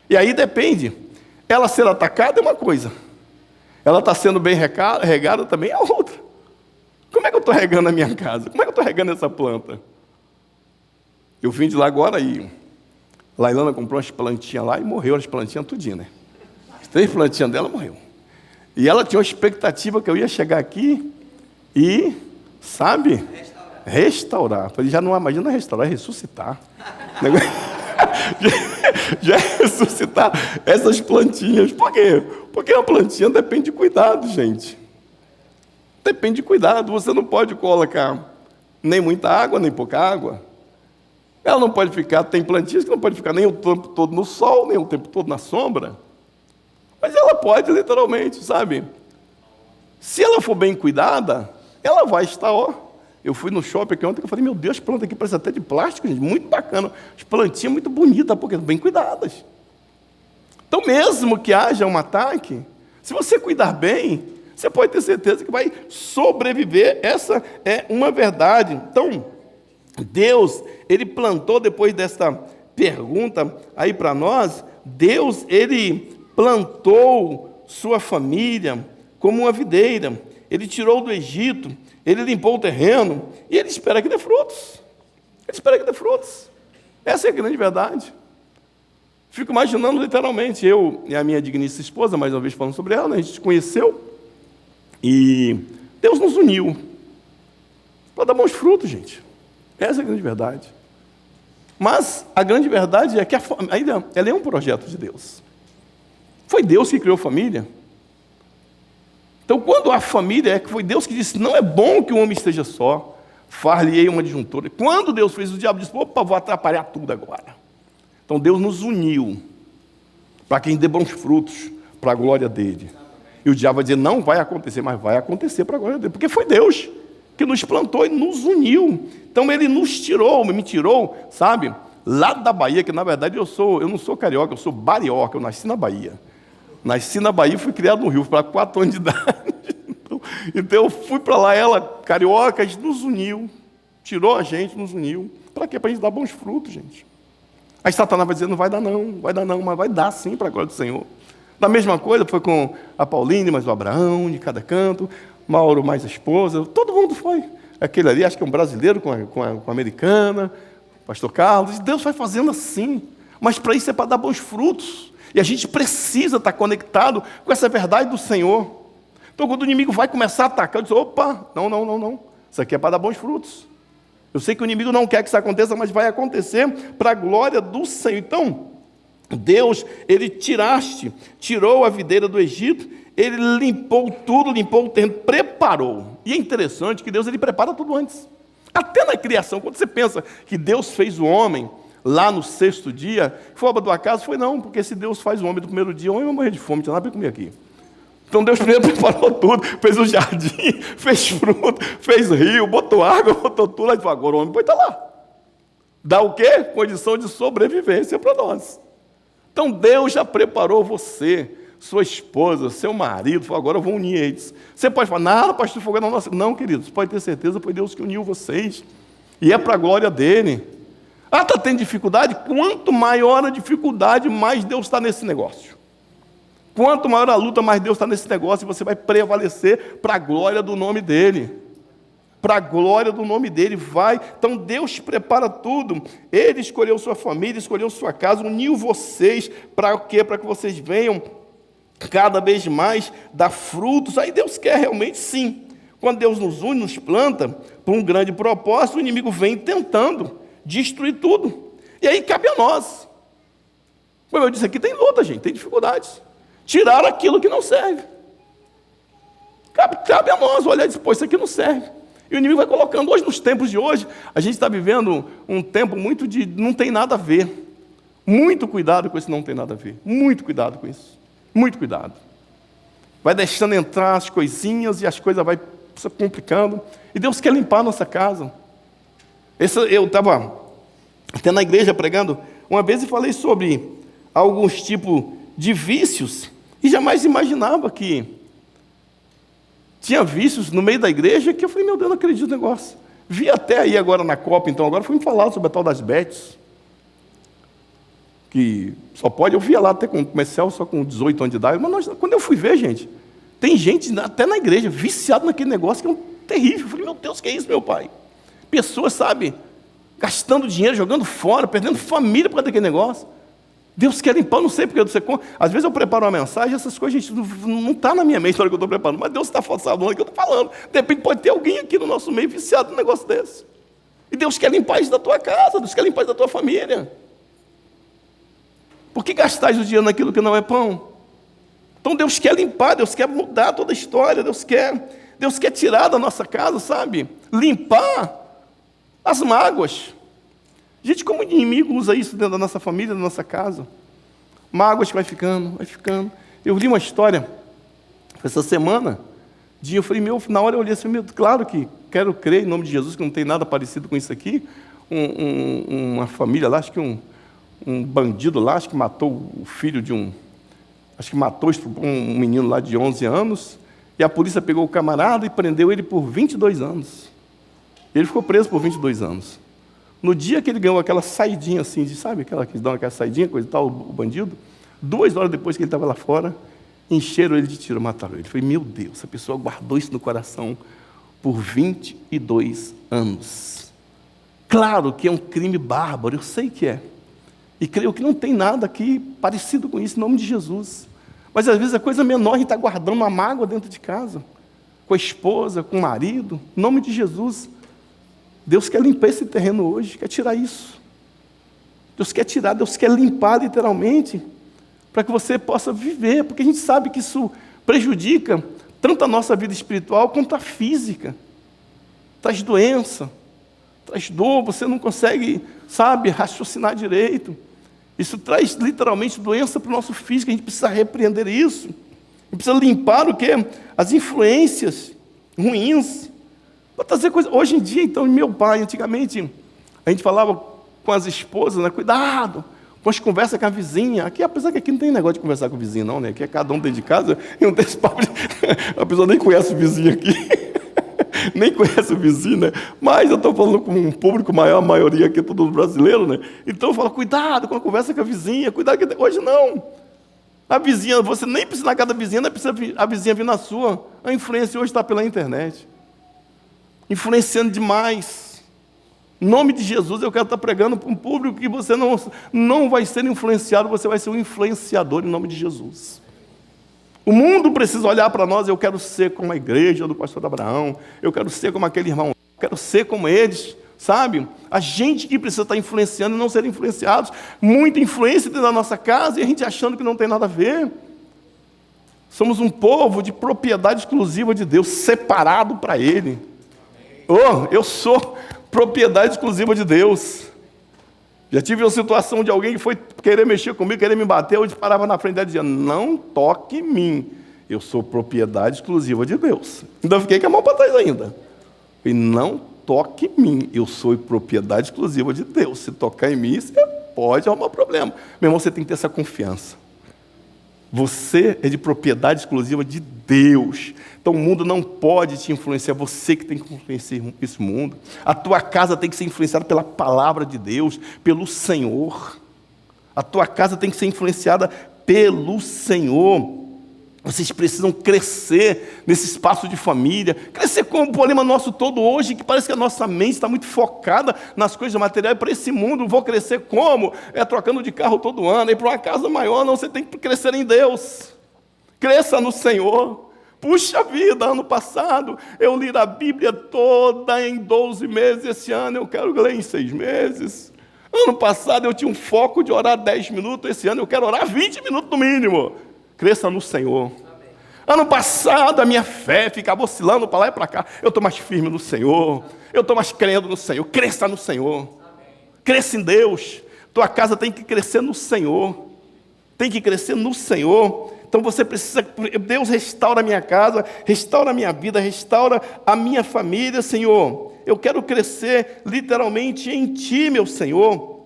E aí depende, ela ser atacada é uma coisa, ela está sendo bem regada também é outra. Como é que eu estou regando a minha casa? Como é que eu estou regando essa planta? Eu vim de lá agora e... Lailana comprou umas plantinhas lá e morreu as plantinhas tudinho, né? As 3 plantinhas dela morreu. E ela tinha uma expectativa que eu ia chegar aqui e, sabe? Restaurar. Falei, já não imagina restaurar, é ressuscitar. Já ressuscitar essas plantinhas. Por quê? Porque a plantinha depende de cuidado, gente. Depende de cuidado. Você não pode colocar nem muita água, nem pouca água. Ela não pode ficar, tem plantinhas que não pode ficar nem o tempo todo no sol, nem o tempo todo na sombra. Mas ela pode, literalmente, sabe? Se ela for bem cuidada, ela vai estar, ó. Eu fui no shopping aqui ontem, eu falei, meu Deus, as plantas aqui parecem até de plástico, gente, muito bacana. As plantinhas muito bonitas, porque bem cuidadas. Então, mesmo que haja um ataque, se você cuidar bem, você pode ter certeza que vai sobreviver. Essa é uma verdade. Então, Deus, Ele plantou, depois desta pergunta aí para nós, Deus, Ele plantou sua família como uma videira. Ele tirou do Egito, Ele limpou o terreno, e Ele espera que dê frutos. Ele espera que dê frutos. Essa é a grande verdade. Fico imaginando literalmente, eu e a minha digníssima esposa, mais uma vez falando sobre ela, né? A gente se conheceu, e Deus nos uniu para dar bons frutos, gente. Essa é a grande verdade. Mas a grande verdade é que ela é um projeto de Deus. Foi Deus que criou a família. Então, quando a família, foi Deus que disse, não é bom que o homem esteja só, far-lhe-ei uma adjuntora. Quando Deus fez, o diabo disse, opa, vou atrapalhar tudo agora. Então, Deus nos uniu para que dê bons frutos para a glória dele. E o diabo vai dizer, não vai acontecer, mas vai acontecer para a glória dele, porque foi Deus que nos plantou e nos uniu. Então, ele nos tirou, me tirou, sabe, lá da Bahia, que na verdade eu não sou carioca, eu sou barioca, eu nasci na Bahia. Nasci na Bahia e fui criado no Rio, para 4 anos de idade. Então eu fui para lá, ela, carioca, a gente nos uniu, tirou a gente, nos uniu. Para quê? Para a gente dar bons frutos, gente. Aí Satanás vai dizer, não vai dar não, mas vai dar sim para a glória do Senhor. Da mesma coisa, foi com a Pauline, mais o Abraão, de cada canto, Mauro mais a esposa, todo mundo foi. Aquele ali, acho que é um brasileiro com a americana, pastor Carlos. Deus vai fazendo assim, mas para isso é para dar bons frutos. E a gente precisa estar conectado com essa verdade do Senhor. Então, quando o inimigo vai começar a atacar, eu digo, opa, não. Isso aqui é para dar bons frutos. Eu sei que o inimigo não quer que isso aconteça, mas vai acontecer para a glória do Senhor. Então, Deus, Ele tirou a videira do Egito, Ele limpou tudo, limpou o terreno, preparou. E é interessante que Deus, Ele prepara tudo antes. Até na criação, quando você pensa que Deus fez o homem, lá no 6º dia, foi obra do acaso? Foi não, porque se Deus faz o homem do primeiro dia, o homem vai morrer de fome, não tinha nada para comer aqui. Então Deus primeiro preparou tudo, fez o jardim, fez fruto, fez rio, botou água, botou tudo, aí falou, agora o homem pode estar lá. Dá o quê? Condição de sobrevivência para nós. Então Deus já preparou você, sua esposa, seu marido, falou, agora eu vou unir eles. Você pode falar, nada, pastor Fogo, não, queridos, pode ter certeza, foi Deus que uniu vocês, e é para a glória dele. Ah, está tendo dificuldade? Quanto maior a dificuldade, mais Deus está nesse negócio. Quanto maior a luta, mais Deus está nesse negócio, e você vai prevalecer para a glória do nome dEle. Para a glória do nome dEle, vai. Então, Deus prepara tudo. Ele escolheu sua família, escolheu sua casa, uniu vocês, para o quê? Para que vocês venham cada vez mais dar frutos. Aí Deus quer realmente, sim. Quando Deus nos une, nos planta, por um grande propósito, o inimigo vem tentando destruir tudo. E aí cabe a nós. Como eu disse aqui, tem luta, gente, tem dificuldades. Tirar aquilo que não serve. Cabe a nós olhar e dizer, pô, isso aqui não serve. E o inimigo vai colocando. Hoje, nos tempos de hoje, a gente está vivendo um tempo muito de não tem nada a ver. Muito cuidado com esse não tem nada a ver. Muito cuidado com isso. Muito cuidado. Vai deixando entrar as coisinhas e as coisas vai se complicando. E Deus quer limpar a nossa casa. Eu estava até na igreja pregando uma vez e falei sobre alguns tipos de vícios e jamais imaginava que tinha vícios no meio da igreja que eu falei, meu Deus, não acredito no negócio. Vi até aí agora na Copa, então agora foi me falar sobre a tal das bets, que só pode, eu via lá até com comercial só com 18 anos de idade, mas quando eu fui ver, gente, tem gente até na igreja viciado naquele negócio que é terrível. Eu falei, meu Deus, que é isso, meu pai? Pessoas, sabe, gastando dinheiro, jogando fora, perdendo família por causa daquele negócio. Deus quer limpar, não sei porque você... Às vezes eu preparo uma mensagem, essas coisas, gente, não está na minha mente na hora que eu estou preparando, mas Deus está falando que eu estou falando. De repente pode ter alguém aqui no nosso meio viciado num negócio desse. E Deus quer limpar isso da tua casa, Deus quer limpar isso da tua família. Por que gastais o dinheiro naquilo que não é pão? Então Deus quer limpar, Deus quer mudar toda a história, Deus quer tirar da nossa casa, sabe? Limpar as mágoas. Gente, como o inimigo usa isso dentro da nossa família, da nossa casa? Mágoas que vai ficando, vai ficando. Eu li uma história, essa semana, eu falei, na hora eu olhei assim, claro que quero crer em nome de Jesus, que não tem nada parecido com isso aqui. Uma família lá, acho que um bandido lá, acho que matou o filho de matou um menino lá de 11 anos, e a polícia pegou o camarada e prendeu ele por 22 anos. Ele ficou preso por 22 anos. No dia que ele ganhou aquela saidinha assim, sabe aquela que dão aquela saidinha, coisa e tal, o bandido, 2 horas depois que ele estava lá fora, encheram ele de tiro, mataram ele. Eu falei, meu Deus, essa pessoa guardou isso no coração por 22 anos. Claro que é um crime bárbaro, eu sei que é. E creio que não tem nada aqui parecido com isso, em nome de Jesus. Mas às vezes é coisa menor, a gente está guardando uma mágoa dentro de casa, com a esposa, com o marido, em nome de Jesus. Deus quer limpar esse terreno hoje, quer tirar isso. Deus quer tirar, Deus quer limpar literalmente, para que você possa viver, porque a gente sabe que isso prejudica tanto a nossa vida espiritual quanto a física. Traz doença, traz dor, você não consegue, sabe, raciocinar direito. Isso traz literalmente doença para o nosso físico, a gente precisa repreender isso. A gente precisa limpar o quê? As influências ruins. Para trazer coisa. Hoje em dia, então, meu pai, antigamente, a gente falava com as esposas, né? Cuidado com as conversas com a vizinha. Aqui, apesar que aqui não tem negócio de conversar com o vizinho, não, né? Aqui é cada um dentro de casa, e não tem esse papo de... A pessoa nem conhece o vizinho aqui. Nem conhece o vizinho, né? Mas eu estou falando com um público maior, a maioria aqui é todo brasileiro, né? Então eu falo, cuidado com a conversa com a vizinha, cuidado que... Hoje não. A vizinha, você nem precisa na casa da vizinha, não precisa a vizinha vir na sua. A influência hoje está pela internet. Influenciando demais. Em nome de Jesus, eu quero estar pregando para um público que você não vai ser influenciado, você vai ser um influenciador em nome de Jesus. O mundo precisa olhar para nós, eu quero ser como a igreja do pastor Abraão, eu quero ser como aquele irmão, eu quero ser como eles, sabe? A gente que precisa estar influenciando e não ser influenciados. Muita influência dentro da nossa casa e a gente achando que não tem nada a ver. Somos um povo de propriedade exclusiva de Deus, separado para Ele. Oh, eu sou propriedade exclusiva de Deus. Já tive uma situação de alguém que foi querer mexer comigo, querer me bater, eu parava na frente dela e dizia, não toque em mim, eu sou propriedade exclusiva de Deus. Ainda fiquei com a mão para trás ainda. E não toque em mim, eu sou propriedade exclusiva de Deus. Se tocar em mim, você pode arrumar problema. Meu irmão, você tem que ter essa confiança. Você é de propriedade exclusiva de Deus. Então o mundo não pode te influenciar, você que tem que influenciar esse mundo. A tua casa tem que ser influenciada pela palavra de Deus, pelo Senhor. A tua casa tem que ser influenciada pelo Senhor. Vocês precisam crescer nesse espaço de família. Crescer com o problema nosso todo hoje, que parece que a nossa mente está muito focada nas coisas materiais. Para esse mundo, vou crescer como? Trocando de carro todo ano. E para uma casa maior, não, você tem que crescer em Deus. Cresça no Senhor. Puxa vida, ano passado eu li a Bíblia toda em 12 meses. Esse ano eu quero ler em 6 meses. Ano passado eu tinha um foco de orar 10 minutos. Esse ano eu quero orar 20 minutos no mínimo. Cresça no Senhor. Amém. Ano passado a minha fé ficava oscilando para lá e para cá. Eu estou mais firme no Senhor. Eu estou mais crendo no Senhor. Cresça no Senhor. Amém. Cresça em Deus. Tua casa tem que crescer no Senhor. Tem que crescer no Senhor. Então você precisa... Deus restaura a minha casa, restaura a minha vida, restaura a minha família, Senhor. Eu quero crescer literalmente em Ti, meu Senhor.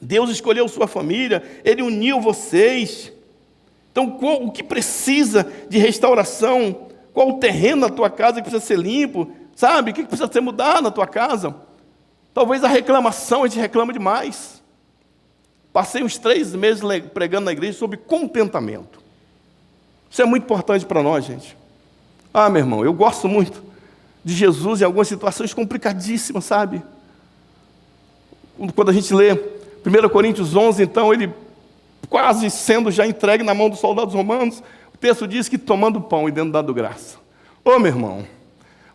Deus escolheu sua família. Ele uniu vocês. Então, o que precisa de restauração? Qual o terreno da tua casa que precisa ser limpo? Sabe? O que precisa ser mudado na tua casa? Talvez a reclamação, a gente reclama demais. Passei uns 3 meses pregando na igreja sobre contentamento. Isso é muito importante para nós, gente. Ah, meu irmão, eu gosto muito de Jesus em algumas situações complicadíssimas, sabe? Quando a gente lê 1 Coríntios 11, então, ele... quase sendo já entregue na mão dos soldados romanos, o texto diz que tomando pão e dando graça. Ô, meu irmão,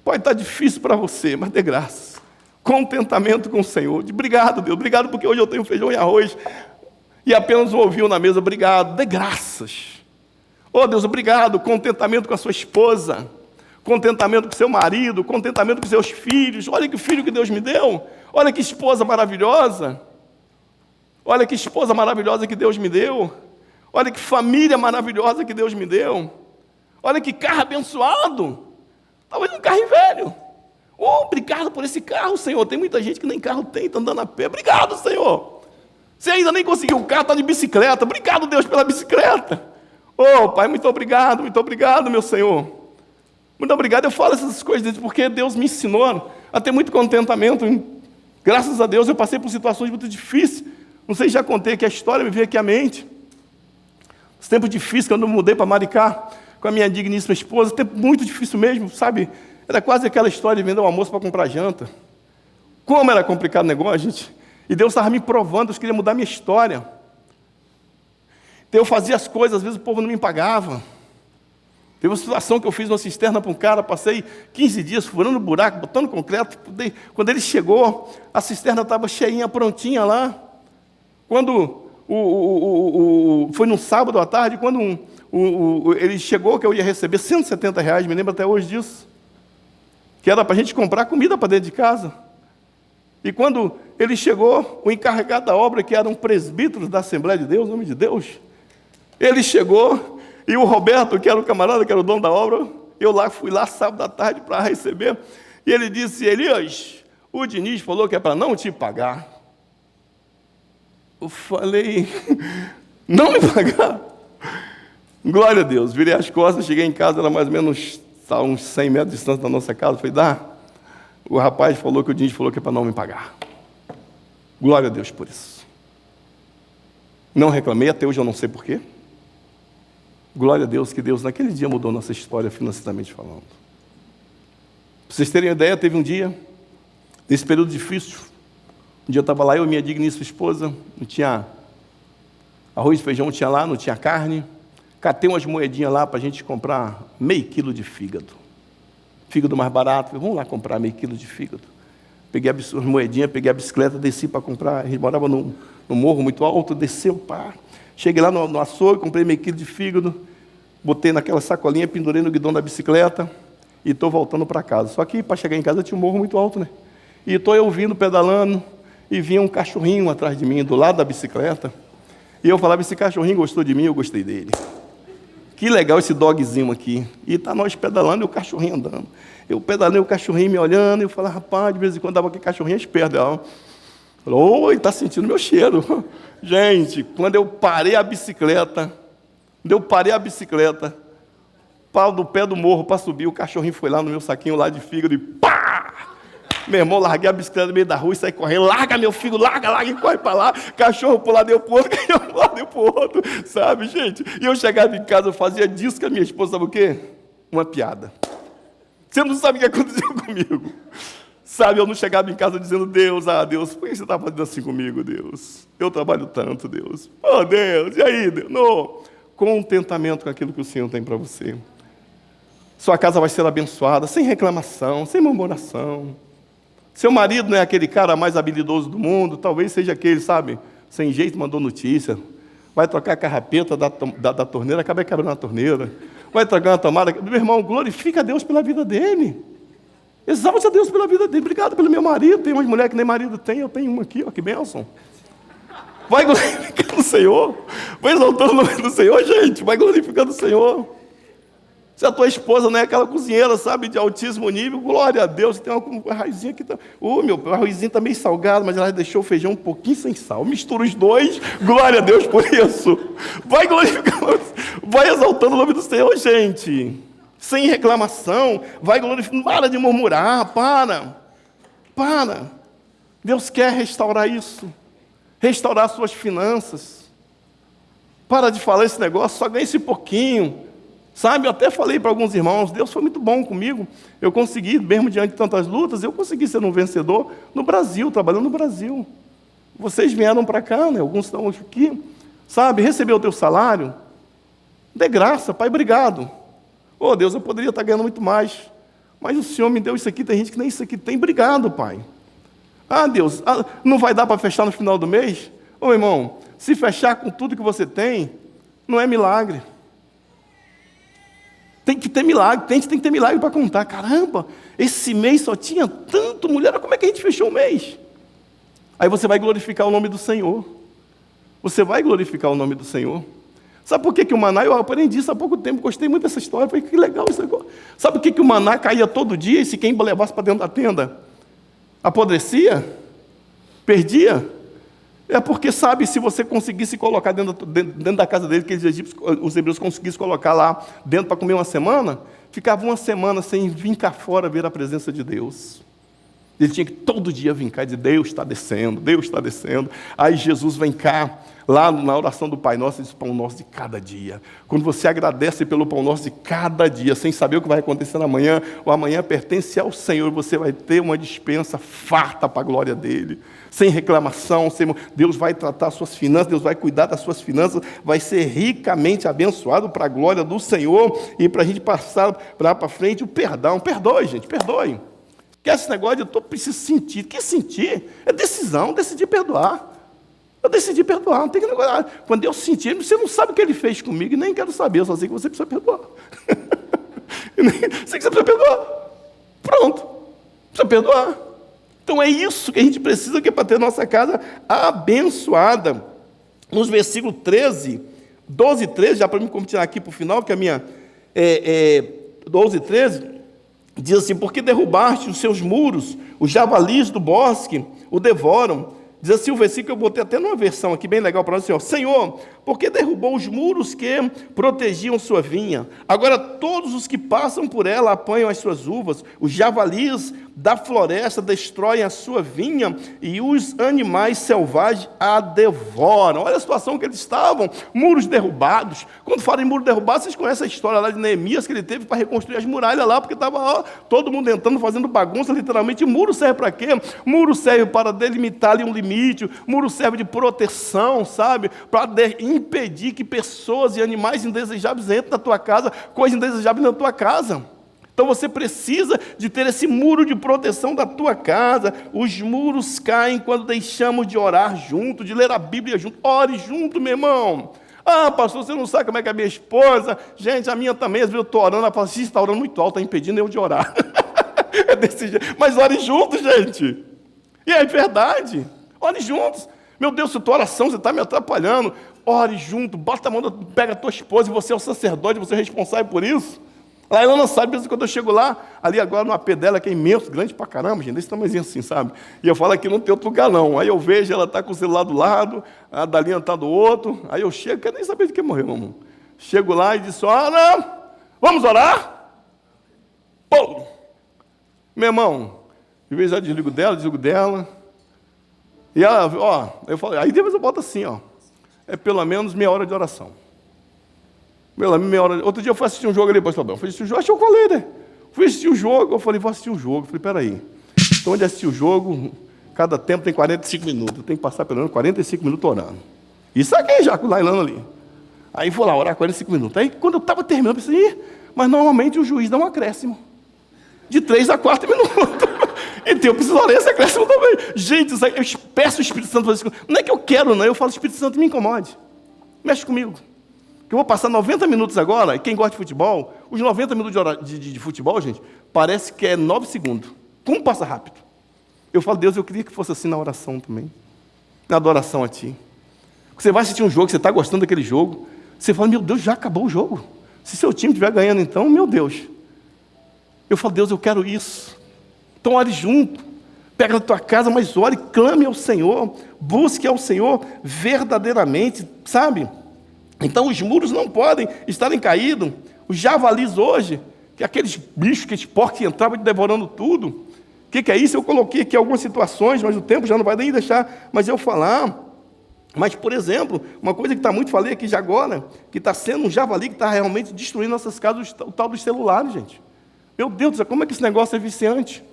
pode estar difícil para você, mas dê graça. Contentamento com o Senhor. Obrigado, Deus. Obrigado porque hoje eu tenho feijão e arroz. E apenas um ovinho na mesa. Obrigado. Dê graças. Oh, Deus, obrigado. Contentamento com a sua esposa. Contentamento com o seu marido. Contentamento com seus filhos. Olha que filho que Deus me deu. Olha que esposa maravilhosa. Olha que esposa maravilhosa que Deus me deu. Olha que família maravilhosa que Deus me deu. Olha que carro abençoado. Talvez um carro velho. Oh, obrigado por esse carro, Senhor. Tem muita gente que nem carro tem, está andando a pé. Obrigado, Senhor. Você ainda nem conseguiu um carro, está de bicicleta. Obrigado, Deus, pela bicicleta. Oh, Pai, muito obrigado, meu Senhor. Muito obrigado. Eu falo essas coisas porque Deus me ensinou a ter muito contentamento. Graças a Deus, eu passei por situações muito difíceis. Não sei se já contei que a história me veio aqui à mente. Os tempos difíceis, quando eu mudei para Maricá, com a minha digníssima esposa, tempo muito difícil mesmo, sabe? Era quase aquela história de vender um almoço para comprar janta. Como era complicado o negócio, gente. E Deus estava me provando, Deus queria mudar minha história. Então eu fazia as coisas, às vezes o povo não me pagava. Teve uma situação que eu fiz uma cisterna para um cara, passei 15 dias furando buraco, botando concreto. Quando ele chegou, a cisterna estava cheinha, prontinha lá. Quando foi num sábado à tarde, quando ele chegou, que eu ia receber R$170, me lembro até hoje disso, que era para a gente comprar comida para dentro de casa. E quando ele chegou, o encarregado da obra, que era um presbítero da Assembleia de Deus, em nome de Deus, ele chegou, e o Roberto, que era o camarada, que era o dono da obra, fui lá sábado à tarde para receber, e ele disse: Elias, o Diniz falou que é para não te pagar. Eu falei: não me pagar? Glória a Deus. Virei as costas, cheguei em casa, era mais ou menos uns 100 metros de distância da nossa casa. Falei: o rapaz falou que o Diniz falou que é para não me pagar. Glória a Deus por isso. Não reclamei, até hoje eu não sei porquê. Glória a Deus que Deus naquele dia mudou nossa história financeiramente falando. Para vocês terem uma ideia, teve um dia, nesse período difícil, um dia eu estava lá, eu e minha digníssima esposa, não tinha arroz e feijão, não tinha lá, não tinha carne. Catei umas moedinhas lá para a gente comprar meio quilo de fígado. Fígado mais barato. Falei: vamos lá comprar meio quilo de fígado. Peguei as moedinhas, peguei a bicicleta, desci para comprar. A gente morava num morro muito alto, desceu, pá. Cheguei lá no açougue, comprei meio quilo de fígado, botei naquela sacolinha, pendurei no guidão da bicicleta e estou voltando para casa. Só que para chegar em casa tinha um morro muito alto, né? E estou eu vindo, pedalando, e vinha um cachorrinho atrás de mim, do lado da bicicleta. E eu falava: esse cachorrinho gostou de mim, eu gostei dele. Que legal esse dogzinho aqui. E está nós pedalando e o cachorrinho andando. Eu pedalei, o cachorrinho me olhando, e eu falava: rapaz, de vez em quando dava aquele cachorrinho esperto. Ela falou: oi, está sentindo meu cheiro. Gente, quando eu parei a bicicleta, pau do pé do morro para subir, o cachorrinho foi lá no meu saquinho lá de fígado e pá! Meu irmão, larguei a bicicleta no meio da rua e saí correndo. Larga, meu filho, larga, e corre para lá. Cachorro para lá, deu para o outro, cachorro para lá, deu para o outro. Sabe, gente? E eu chegava em casa, eu fazia disso que a minha esposa, sabe o quê? Uma piada. Você não sabe o que aconteceu comigo. Sabe, eu não chegava em casa dizendo: Deus, Deus, por que você está fazendo assim comigo, Deus? Eu trabalho tanto, Deus. Oh, Deus, e aí, Deus? Não. Contentamento com aquilo que o Senhor tem para você. Sua casa vai ser abençoada, sem reclamação, sem murmuração. Seu marido não é aquele cara mais habilidoso do mundo, talvez seja aquele, sabe, sem jeito, mandou notícia. Vai trocar a carrapeta da torneira, acaba quebrando a torneira. Vai trocar uma tomada. Meu irmão, glorifica a Deus pela vida dele. Exalte a Deus pela vida dele. Obrigado pelo meu marido. Tem umas mulheres que nem marido tem, eu tenho uma aqui, ó, que bênção. Vai glorificando o Senhor. Vai exaltando o nome do Senhor, gente. Vai glorificando o Senhor. Se a tua esposa não é aquela cozinheira, sabe, de altíssimo nível, glória a Deus, tem uma arrozinho aqui. Meu arrozinho está meio salgado, mas ela deixou o feijão um pouquinho sem sal. Mistura os dois, glória a Deus por isso. Vai glorificando, vai exaltando o nome do Senhor, gente. Sem reclamação, vai glorificando. Para de murmurar, para. Deus quer restaurar isso. Restaurar suas finanças. Para de falar esse negócio, só ganha esse pouquinho. Sabe, eu até falei para alguns irmãos: Deus foi muito bom comigo. Eu consegui, mesmo diante de tantas lutas, eu consegui ser um vencedor no Brasil, trabalhando no Brasil. Vocês vieram para cá, né? Alguns estão aqui. Sabe, recebeu o teu salário. Dê graça, Pai, obrigado. Oh, Deus, eu poderia estar ganhando muito mais. Mas o Senhor me deu isso aqui, tem gente que nem isso aqui tem. Obrigado, Pai. Ah, Deus, não vai dar para fechar no final do mês? Ô, irmão, se fechar com tudo que você tem, não é milagre. Tem que ter milagre, tem que ter milagre para contar. Caramba, esse mês só tinha tanto, mulher, como é que a gente fechou o mês? Aí você vai glorificar o nome do Senhor. Você vai glorificar o nome do Senhor. Sabe por que o maná, eu aprendi isso há pouco tempo, gostei muito dessa história, falei, que legal esse negócio. Sabe por que o maná caía todo dia e se quem levasse para dentro da tenda apodrecia? Perdia? É porque, sabe, se você conseguisse colocar dentro da casa dele, que os hebreus conseguissem colocar lá dentro para comer uma semana, ficava uma semana sem vir cá fora ver a presença de Deus. Ele tinha que todo dia vir cá e dizer, Deus está descendo, Deus está descendo. Aí Jesus vem cá, lá na oração do Pai Nosso, diz, pão nosso de cada dia. Quando você agradece pelo pão nosso de cada dia, sem saber o que vai acontecer amanhã, o amanhã pertence ao Senhor, você vai ter uma despensa farta para a glória dele. Sem reclamação, Deus vai tratar suas finanças, Deus vai cuidar das suas finanças, vai ser ricamente abençoado para a glória do Senhor e para a gente passar para frente o perdão. Perdoe, gente, perdoe. Que esse negócio de eu preciso sentir. Que sentir? É decisão, decidir perdoar. Eu decidi perdoar, não tem que negociar. Quando eu sentir, você não sabe o que ele fez comigo e nem quero saber, eu só sei que você precisa perdoar. Sei que você precisa perdoar. Pronto, precisa perdoar. Então é isso que a gente precisa que é para ter nossa casa abençoada. Nos versículos 12 e 13, já para me continuar aqui para o final, que a minha 12 e 13, diz assim, porque derrubaste os seus muros, os javalis do bosque o devoram. Diz assim o versículo, eu botei até numa versão aqui bem legal para nós, assim, ó, Senhor, porque derrubou os muros que protegiam sua vinha? Agora todos os que passam por ela apanham as suas uvas, os javalis da floresta destroem a sua vinha e os animais selvagens a devoram. Olha a situação que eles estavam, muros derrubados. Quando falam em muro derrubado, vocês conhecem a história lá de Neemias, que ele teve para reconstruir as muralhas lá, porque estava todo mundo entrando, fazendo bagunça, literalmente. Muro serve para quê? Muro serve para delimitar ali um limite, muro serve de proteção, sabe? Para impedir que pessoas e animais indesejáveis entrem na tua casa, coisas indesejáveis na tua casa. Então você precisa de ter esse muro de proteção da tua casa. Os muros caem quando deixamos de orar junto, de ler a Bíblia junto. Ore junto, meu irmão. Ah, pastor, você não sabe como é que é a minha esposa. Gente, a minha também, às vezes eu estou orando, ela fala assim, está orando muito alto, está impedindo eu de orar. É desse jeito. Mas ore juntos, gente. E é verdade. Ore juntos. Meu Deus, se a tua oração, você está me atrapalhando. Ore junto, bota a mão, pega a tua esposa, e você é o sacerdote, você é responsável por isso. Lá ela não sabe, mesmo quando eu chego lá, ali agora no AP dela, que é imenso, grande pra caramba, gente, desse tamanhozinho assim, sabe? E eu falo aqui, não tem outro lugar não. Aí eu vejo, ela está com o celular do lado, a Dalinha está do outro, aí eu chego, quero nem saber de quem morreu, irmão. Chego lá e disse, olha, vamos orar? Pô! Meu irmão, de vez eu desligo dela, e ela, ó, eu falo, aí depois eu boto assim, ó, é pelo menos meia hora de oração. Meia hora. Outro dia eu fui assistir um jogo ali, pastor Abel. Fui assistir um jogo, acho que eu falei, né? Fui assistir um jogo, eu falei, vou assistir um jogo. Eu falei, peraí. Então, onde assistir o jogo, cada tempo tem 45 minutos. Eu tenho que passar pelo menos 45 minutos orando. Isso aqui já, com o Lailano ali. Aí vou lá orar 45 minutos. Aí, quando eu estava terminando, eu pensei, mas normalmente o juiz dá um acréscimo. De 3 a 4 minutos. Então eu preciso orar esse acréscimo também. Gente, eu peço o Espírito Santo para fazer isso. Não é que eu quero, não. Eu falo, Espírito Santo, me incomode. Mexe comigo. Que eu vou passar 90 minutos agora, e quem gosta de futebol, os 90 minutos de futebol, gente, parece que é 9 segundos. Como passa rápido? Eu falo, Deus, eu queria que fosse assim na oração também. Na adoração a Ti. Você vai assistir um jogo, você está gostando daquele jogo, você fala, meu Deus, já acabou o jogo. Se seu time estiver ganhando, então, meu Deus. Eu falo, Deus, eu quero isso. Então, ore junto. Pega na tua casa, mas ore, clame ao Senhor. Busque ao Senhor verdadeiramente, sabe? Então, os muros não podem estarem caídos. Os javalis hoje, que é aqueles bichos, aqueles porcos que entravam devorando tudo. O que é isso? Eu coloquei aqui algumas situações, mas o tempo já não vai nem deixar mas eu falar. Mas, por exemplo, uma coisa que está muito, falei aqui já agora, que está sendo um javali que está realmente destruindo nossas casas, o tal dos celulares, gente. Meu Deus do céu, como é que esse negócio é viciante?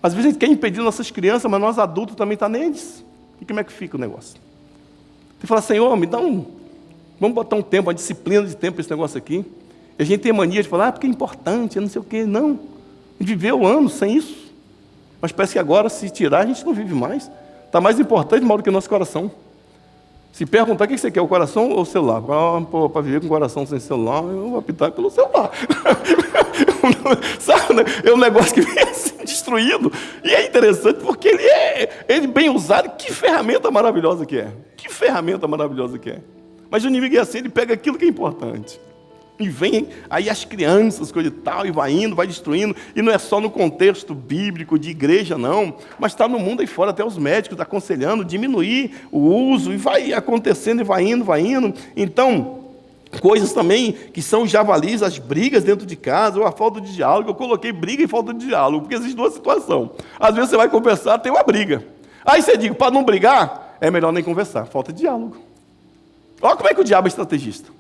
Às vezes a gente quer impedir nossas crianças, mas nós adultos também está neles. E como é que fica o negócio? Você fala, Senhor, me dá vamos botar um tempo, uma disciplina de tempo para esse negócio aqui. E a gente tem mania de falar, porque é importante, não sei o quê. Não. A gente viveu anos sem isso. Mas parece que agora, se tirar, a gente não vive mais. Está mais importante, mal do que o nosso coração. Se perguntar o que você quer, o coração ou o celular? Para viver com o coração sem celular, eu vou optar pelo celular. Sabe, né? É um negócio que vem assim, destruído. E é interessante porque ele bem usado, que ferramenta maravilhosa que é. Que ferramenta maravilhosa que é. Mas o inimigo é assim, ele pega aquilo que é importante. E vem aí as crianças, coisa e tal, e vai indo, vai destruindo. E não é só no contexto bíblico de igreja, não. Mas está no mundo aí fora, até os médicos aconselhando diminuir o uso. E vai acontecendo, e vai indo, vai indo. Então, coisas também que são javalis, as brigas dentro de casa, ou a falta de diálogo. Eu coloquei briga e falta de diálogo, porque existe duas situações. Às vezes você vai conversar, tem uma briga. Aí você diz, para não brigar, é melhor nem conversar. Falta de diálogo. Olha como é que o diabo é estrategista.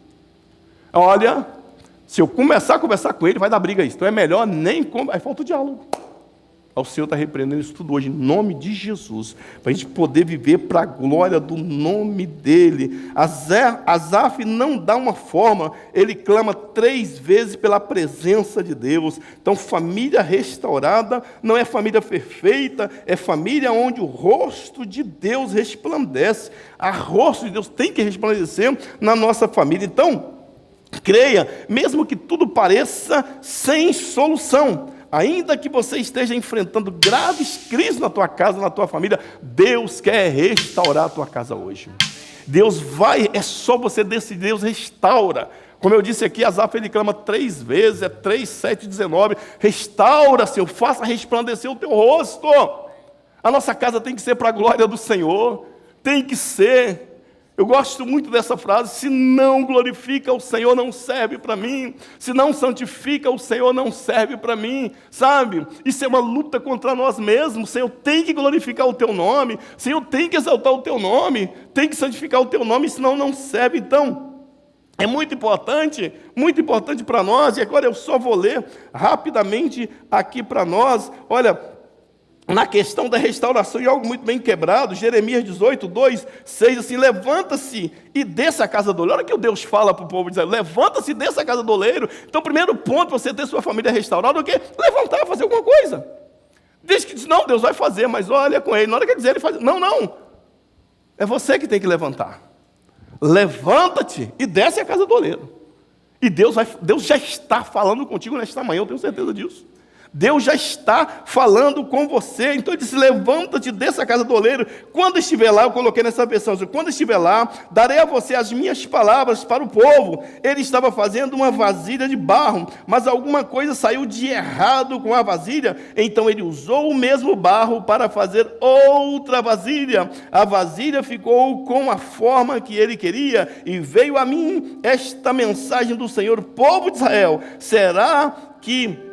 Olha, se eu começar a conversar com ele, vai dar briga isso. Então é melhor nem... Aí falta o diálogo. O Senhor está repreendendo isso tudo hoje, em nome de Jesus, para a gente poder viver para a glória do nome dEle. Asaf não dá uma forma, ele clama 3 vezes pela presença de Deus. Então, família restaurada não é família perfeita, é família onde o rosto de Deus resplandece. O rosto de Deus tem que resplandecer na nossa família. Então, creia, mesmo que tudo pareça sem solução, ainda que você esteja enfrentando graves crises na tua casa, na tua família, Deus quer restaurar a tua casa hoje. Deus vai, é só você decidir, Deus restaura. Como eu disse aqui, Asaf ele clama 3 vezes, é 3, 7, 19, restaura, Senhor, faça resplandecer o teu rosto. A nossa casa tem que ser para a glória do Senhor, tem que ser. Eu gosto muito dessa frase, se não glorifica o Senhor, não serve para mim. Se não santifica o Senhor, não serve para mim. Sabe? Isso é uma luta contra nós mesmos. O Senhor tem que glorificar o teu nome. O Senhor tem que exaltar o teu nome. Tem que santificar o teu nome, senão não serve. Então, é muito importante para nós. E agora eu só vou ler rapidamente aqui para nós. Olha, na questão da restauração, e algo muito bem quebrado, Jeremias 18, 2, 6, assim, levanta-se e desça a casa do oleiro. Olha que o Deus fala para o povo, dizendo, levanta-se e desça a casa do oleiro. Então, o primeiro ponto para você ter sua família restaurada é o quê? Levantar, fazer alguma coisa. Diz que diz, não, Deus vai fazer, mas olha com ele, na hora que ele dizer, ele faz. Não, é você que tem que levantar. Levanta-te e desce a casa do oleiro. E Deus já está falando contigo nesta manhã, eu tenho certeza disso. Deus já está falando com você. Então ele disse, levanta-te dessa casa do oleiro. Quando estiver lá, eu coloquei nessa versão, quando estiver lá, darei a você as minhas palavras para o povo. Ele estava fazendo uma vasilha de barro, mas alguma coisa saiu de errado com a vasilha. Então ele usou o mesmo barro para fazer outra vasilha. A vasilha ficou com a forma que ele queria. E veio a mim esta mensagem do Senhor, povo de Israel, será que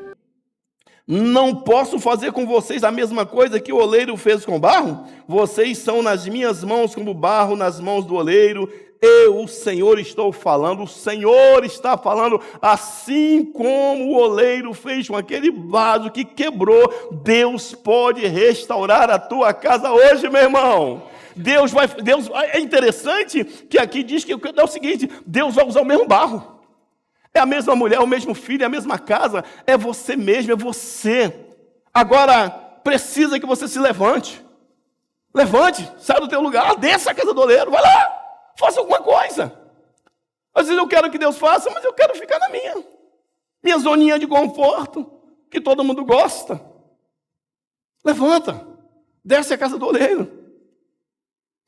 não posso fazer com vocês a mesma coisa que o oleiro fez com o barro? Vocês são nas minhas mãos como barro nas mãos do oleiro. Eu, o Senhor, estou falando. O Senhor está falando. Assim como o oleiro fez com aquele vaso que quebrou, Deus pode restaurar a tua casa hoje, meu irmão. Deus é interessante que aqui diz que é o seguinte, Deus vai usar o mesmo barro. É a mesma mulher, é o mesmo filho, é a mesma casa, é você mesmo, é você. Agora, precisa que você se levante. Levante, sai do teu lugar, desça a casa do oleiro, vai lá, faça alguma coisa. Às vezes eu quero que Deus faça, mas eu quero ficar na minha zoninha de conforto, que todo mundo gosta. Levanta, desce a casa do oleiro.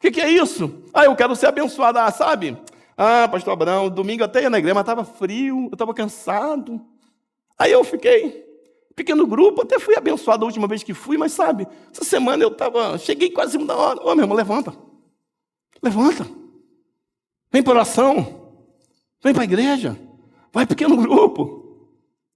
O que é isso? Eu quero ser abençoado, sabe? Pastor Abraão, domingo até ia na igreja, mas estava frio, eu estava cansado. Aí eu fiquei, pequeno grupo, até fui abençoado a última vez que fui, mas sabe, essa semana cheguei quase da hora. Meu irmão, levanta. Vem para oração, vem para a igreja, vai pequeno grupo.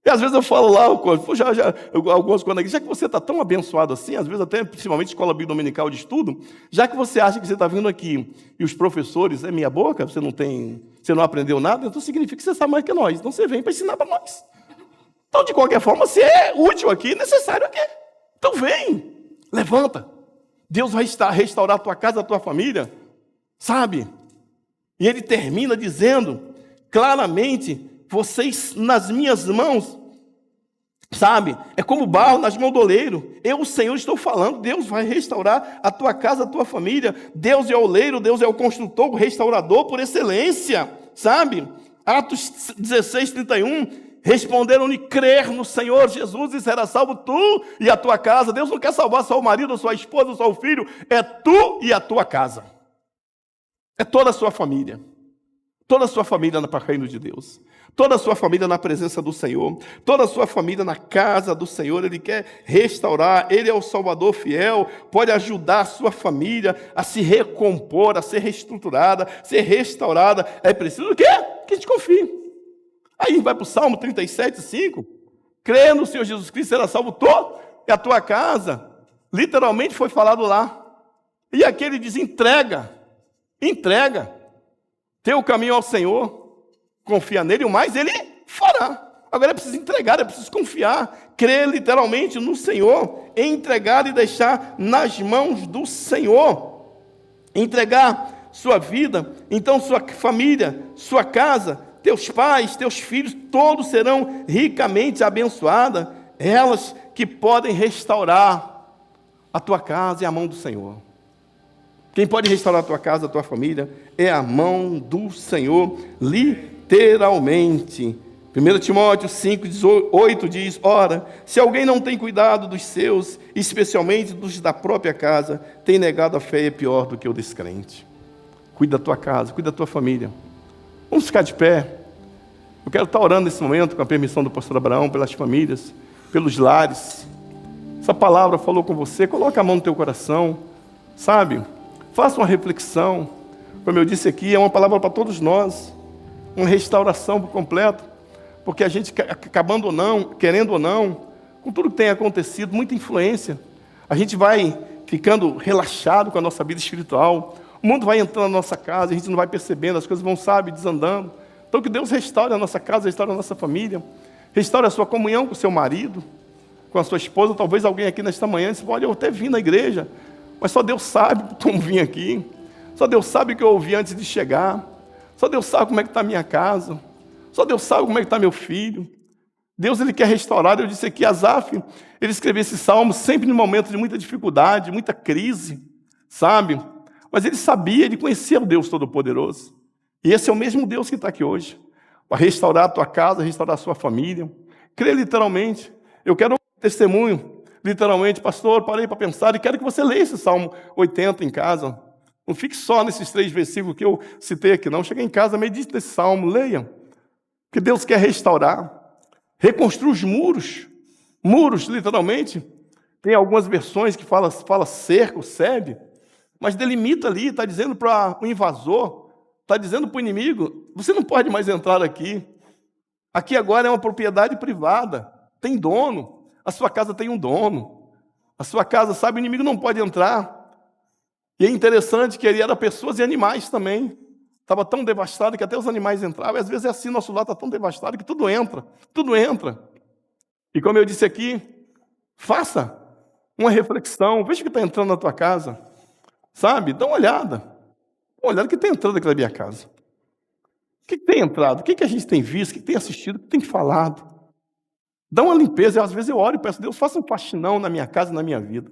E às vezes eu falo lá, alguns quando já que você está tão abençoado assim, às vezes até principalmente escola bíblica dominical de estudo, já que você acha que você está vindo aqui e os professores é meia boca, você não aprendeu nada, então significa que você sabe mais que nós. Então você vem para ensinar para nós. Então, de qualquer forma, se é útil aqui, necessário aqui. Então vem, levanta. Deus vai restaurar a tua casa, a tua família, sabe? E ele termina dizendo claramente, vocês nas minhas mãos Sabe? É como barro nas mãos do oleiro. Eu, o Senhor, estou falando. Deus vai restaurar a tua casa, a tua família. Deus é o oleiro, Deus é o construtor, o restaurador por excelência. Sabe? Atos 16, 31. Responderam-lhe: crer no Senhor Jesus e será salvo tu e a tua casa. Deus não quer salvar só o marido, a sua esposa, só o filho. É tu e a tua casa. É toda a sua família. Toda a sua família para o reino de Deus. Toda a sua família na presença do Senhor. Toda a sua família na casa do Senhor. Ele quer restaurar. Ele é o Salvador fiel. Pode ajudar a sua família a se recompor, a ser reestruturada, ser restaurada. É preciso o quê? Que a gente confie. Aí vai para o Salmo 37, 5. Crê no Senhor Jesus Cristo, será salvo tu e a tua casa. Literalmente foi falado lá. E aqui ele diz: entrega. Entrega. Teu caminho ao Senhor. Confia nele, o mais ele fará. Agora é preciso entregar, é preciso confiar. Crer literalmente no Senhor. Entregar e deixar nas mãos do Senhor. Entregar sua vida, então sua família, sua casa, teus pais, teus filhos, todos serão ricamente abençoados. Elas que podem restaurar a tua casa é a mão do Senhor. Quem pode restaurar a tua casa, a tua família, é a mão do Senhor, literalmente. 1 Timóteo 5,8 diz: ora, se alguém não tem cuidado dos seus, especialmente dos da própria casa, tem negado a fé e é pior do que o descrente. Cuida da tua casa, cuida da tua família. Vamos ficar de pé. Eu quero estar orando nesse momento, com a permissão do pastor Abraão, pelas famílias, pelos lares. Essa palavra falou com você, coloca a mão no teu coração, sabe? Faça uma reflexão. Como eu disse aqui, é uma palavra para todos nós. Uma restauração por completo. Porque a gente, acabando ou não, querendo ou não, com tudo que tem acontecido, muita influência, a gente vai ficando relaxado com a nossa vida espiritual. O mundo vai entrando na nossa casa, a gente não vai percebendo, as coisas vão, sabe, desandando. Então que Deus restaure a nossa casa, restaure a nossa família. Restaure a sua comunhão com o seu marido, com a sua esposa. Talvez alguém aqui nesta manhã disse: olha, eu até vim na igreja, mas só Deus sabe como vim aqui. Só Deus sabe o que eu ouvi antes de chegar. Só Deus sabe como é que está a minha casa. Só Deus sabe como é que está meu filho. Deus, Ele quer restaurar. Eu disse aqui, Asaf, ele escreveu esse salmo sempre no momento de muita dificuldade, muita crise, sabe? Mas ele sabia, ele conhecia o Deus Todo-Poderoso. E esse é o mesmo Deus que está aqui hoje, para restaurar a tua casa, restaurar a sua família. Crê literalmente. Eu quero um testemunho, literalmente, pastor, parei para pensar e quero que você leia esse Salmo 80 em casa. Não fique só nesses 3 versículos que eu citei aqui, não. Chega em casa, medite nesse salmo, leia. Porque Deus quer restaurar. Reconstrua os muros. Muros, literalmente. Tem algumas versões que fala cerco, sede, mas delimita ali, está dizendo para o invasor, está dizendo para o inimigo: você não pode mais entrar aqui. Aqui agora é uma propriedade privada, tem dono. A sua casa tem um dono. A sua casa, sabe, o inimigo não pode entrar. E é interessante que ele era pessoas e animais também. Estava tão devastado que até os animais entravam. E às vezes é assim, nosso lar está tão devastado que tudo entra. Tudo entra. E como eu disse aqui, faça uma reflexão. Veja o que está entrando na tua casa. Sabe? Dá uma olhada. Uma olhada o que está entrando aqui na minha casa. O que tem entrado? O que a gente tem visto? O que tem assistido? O que tem falado? Dá uma limpeza. E às vezes eu oro e peço: Deus, faça um faxinão na minha casa e na minha vida.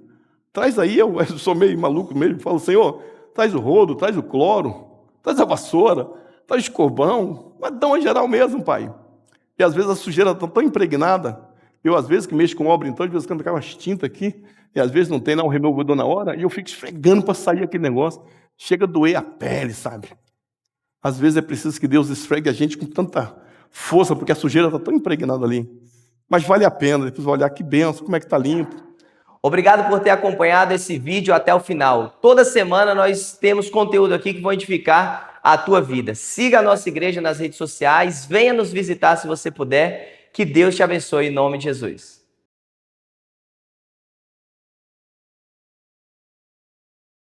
Traz aí, eu sou meio maluco mesmo, falo: Senhor, traz o rodo, traz o cloro, traz a vassoura, traz o escovão, mas dá uma geral mesmo, Pai. E às vezes a sujeira está tão impregnada, eu às vezes que mexo com obra, então, de vez em quando cai umas tintas aqui, e às vezes não tem, não, removedor na hora, e eu fico esfregando para sair aquele negócio, chega a doer a pele, sabe? Às vezes é preciso que Deus esfregue a gente com tanta força, porque a sujeira está tão impregnada ali. Mas vale a pena, depois vai olhar que benção, como é que está limpo. Obrigado por ter acompanhado esse vídeo até o final. Toda semana nós temos conteúdo aqui que vão edificar a tua vida. Siga a nossa igreja nas redes sociais, venha nos visitar se você puder. Que Deus te abençoe em nome de Jesus.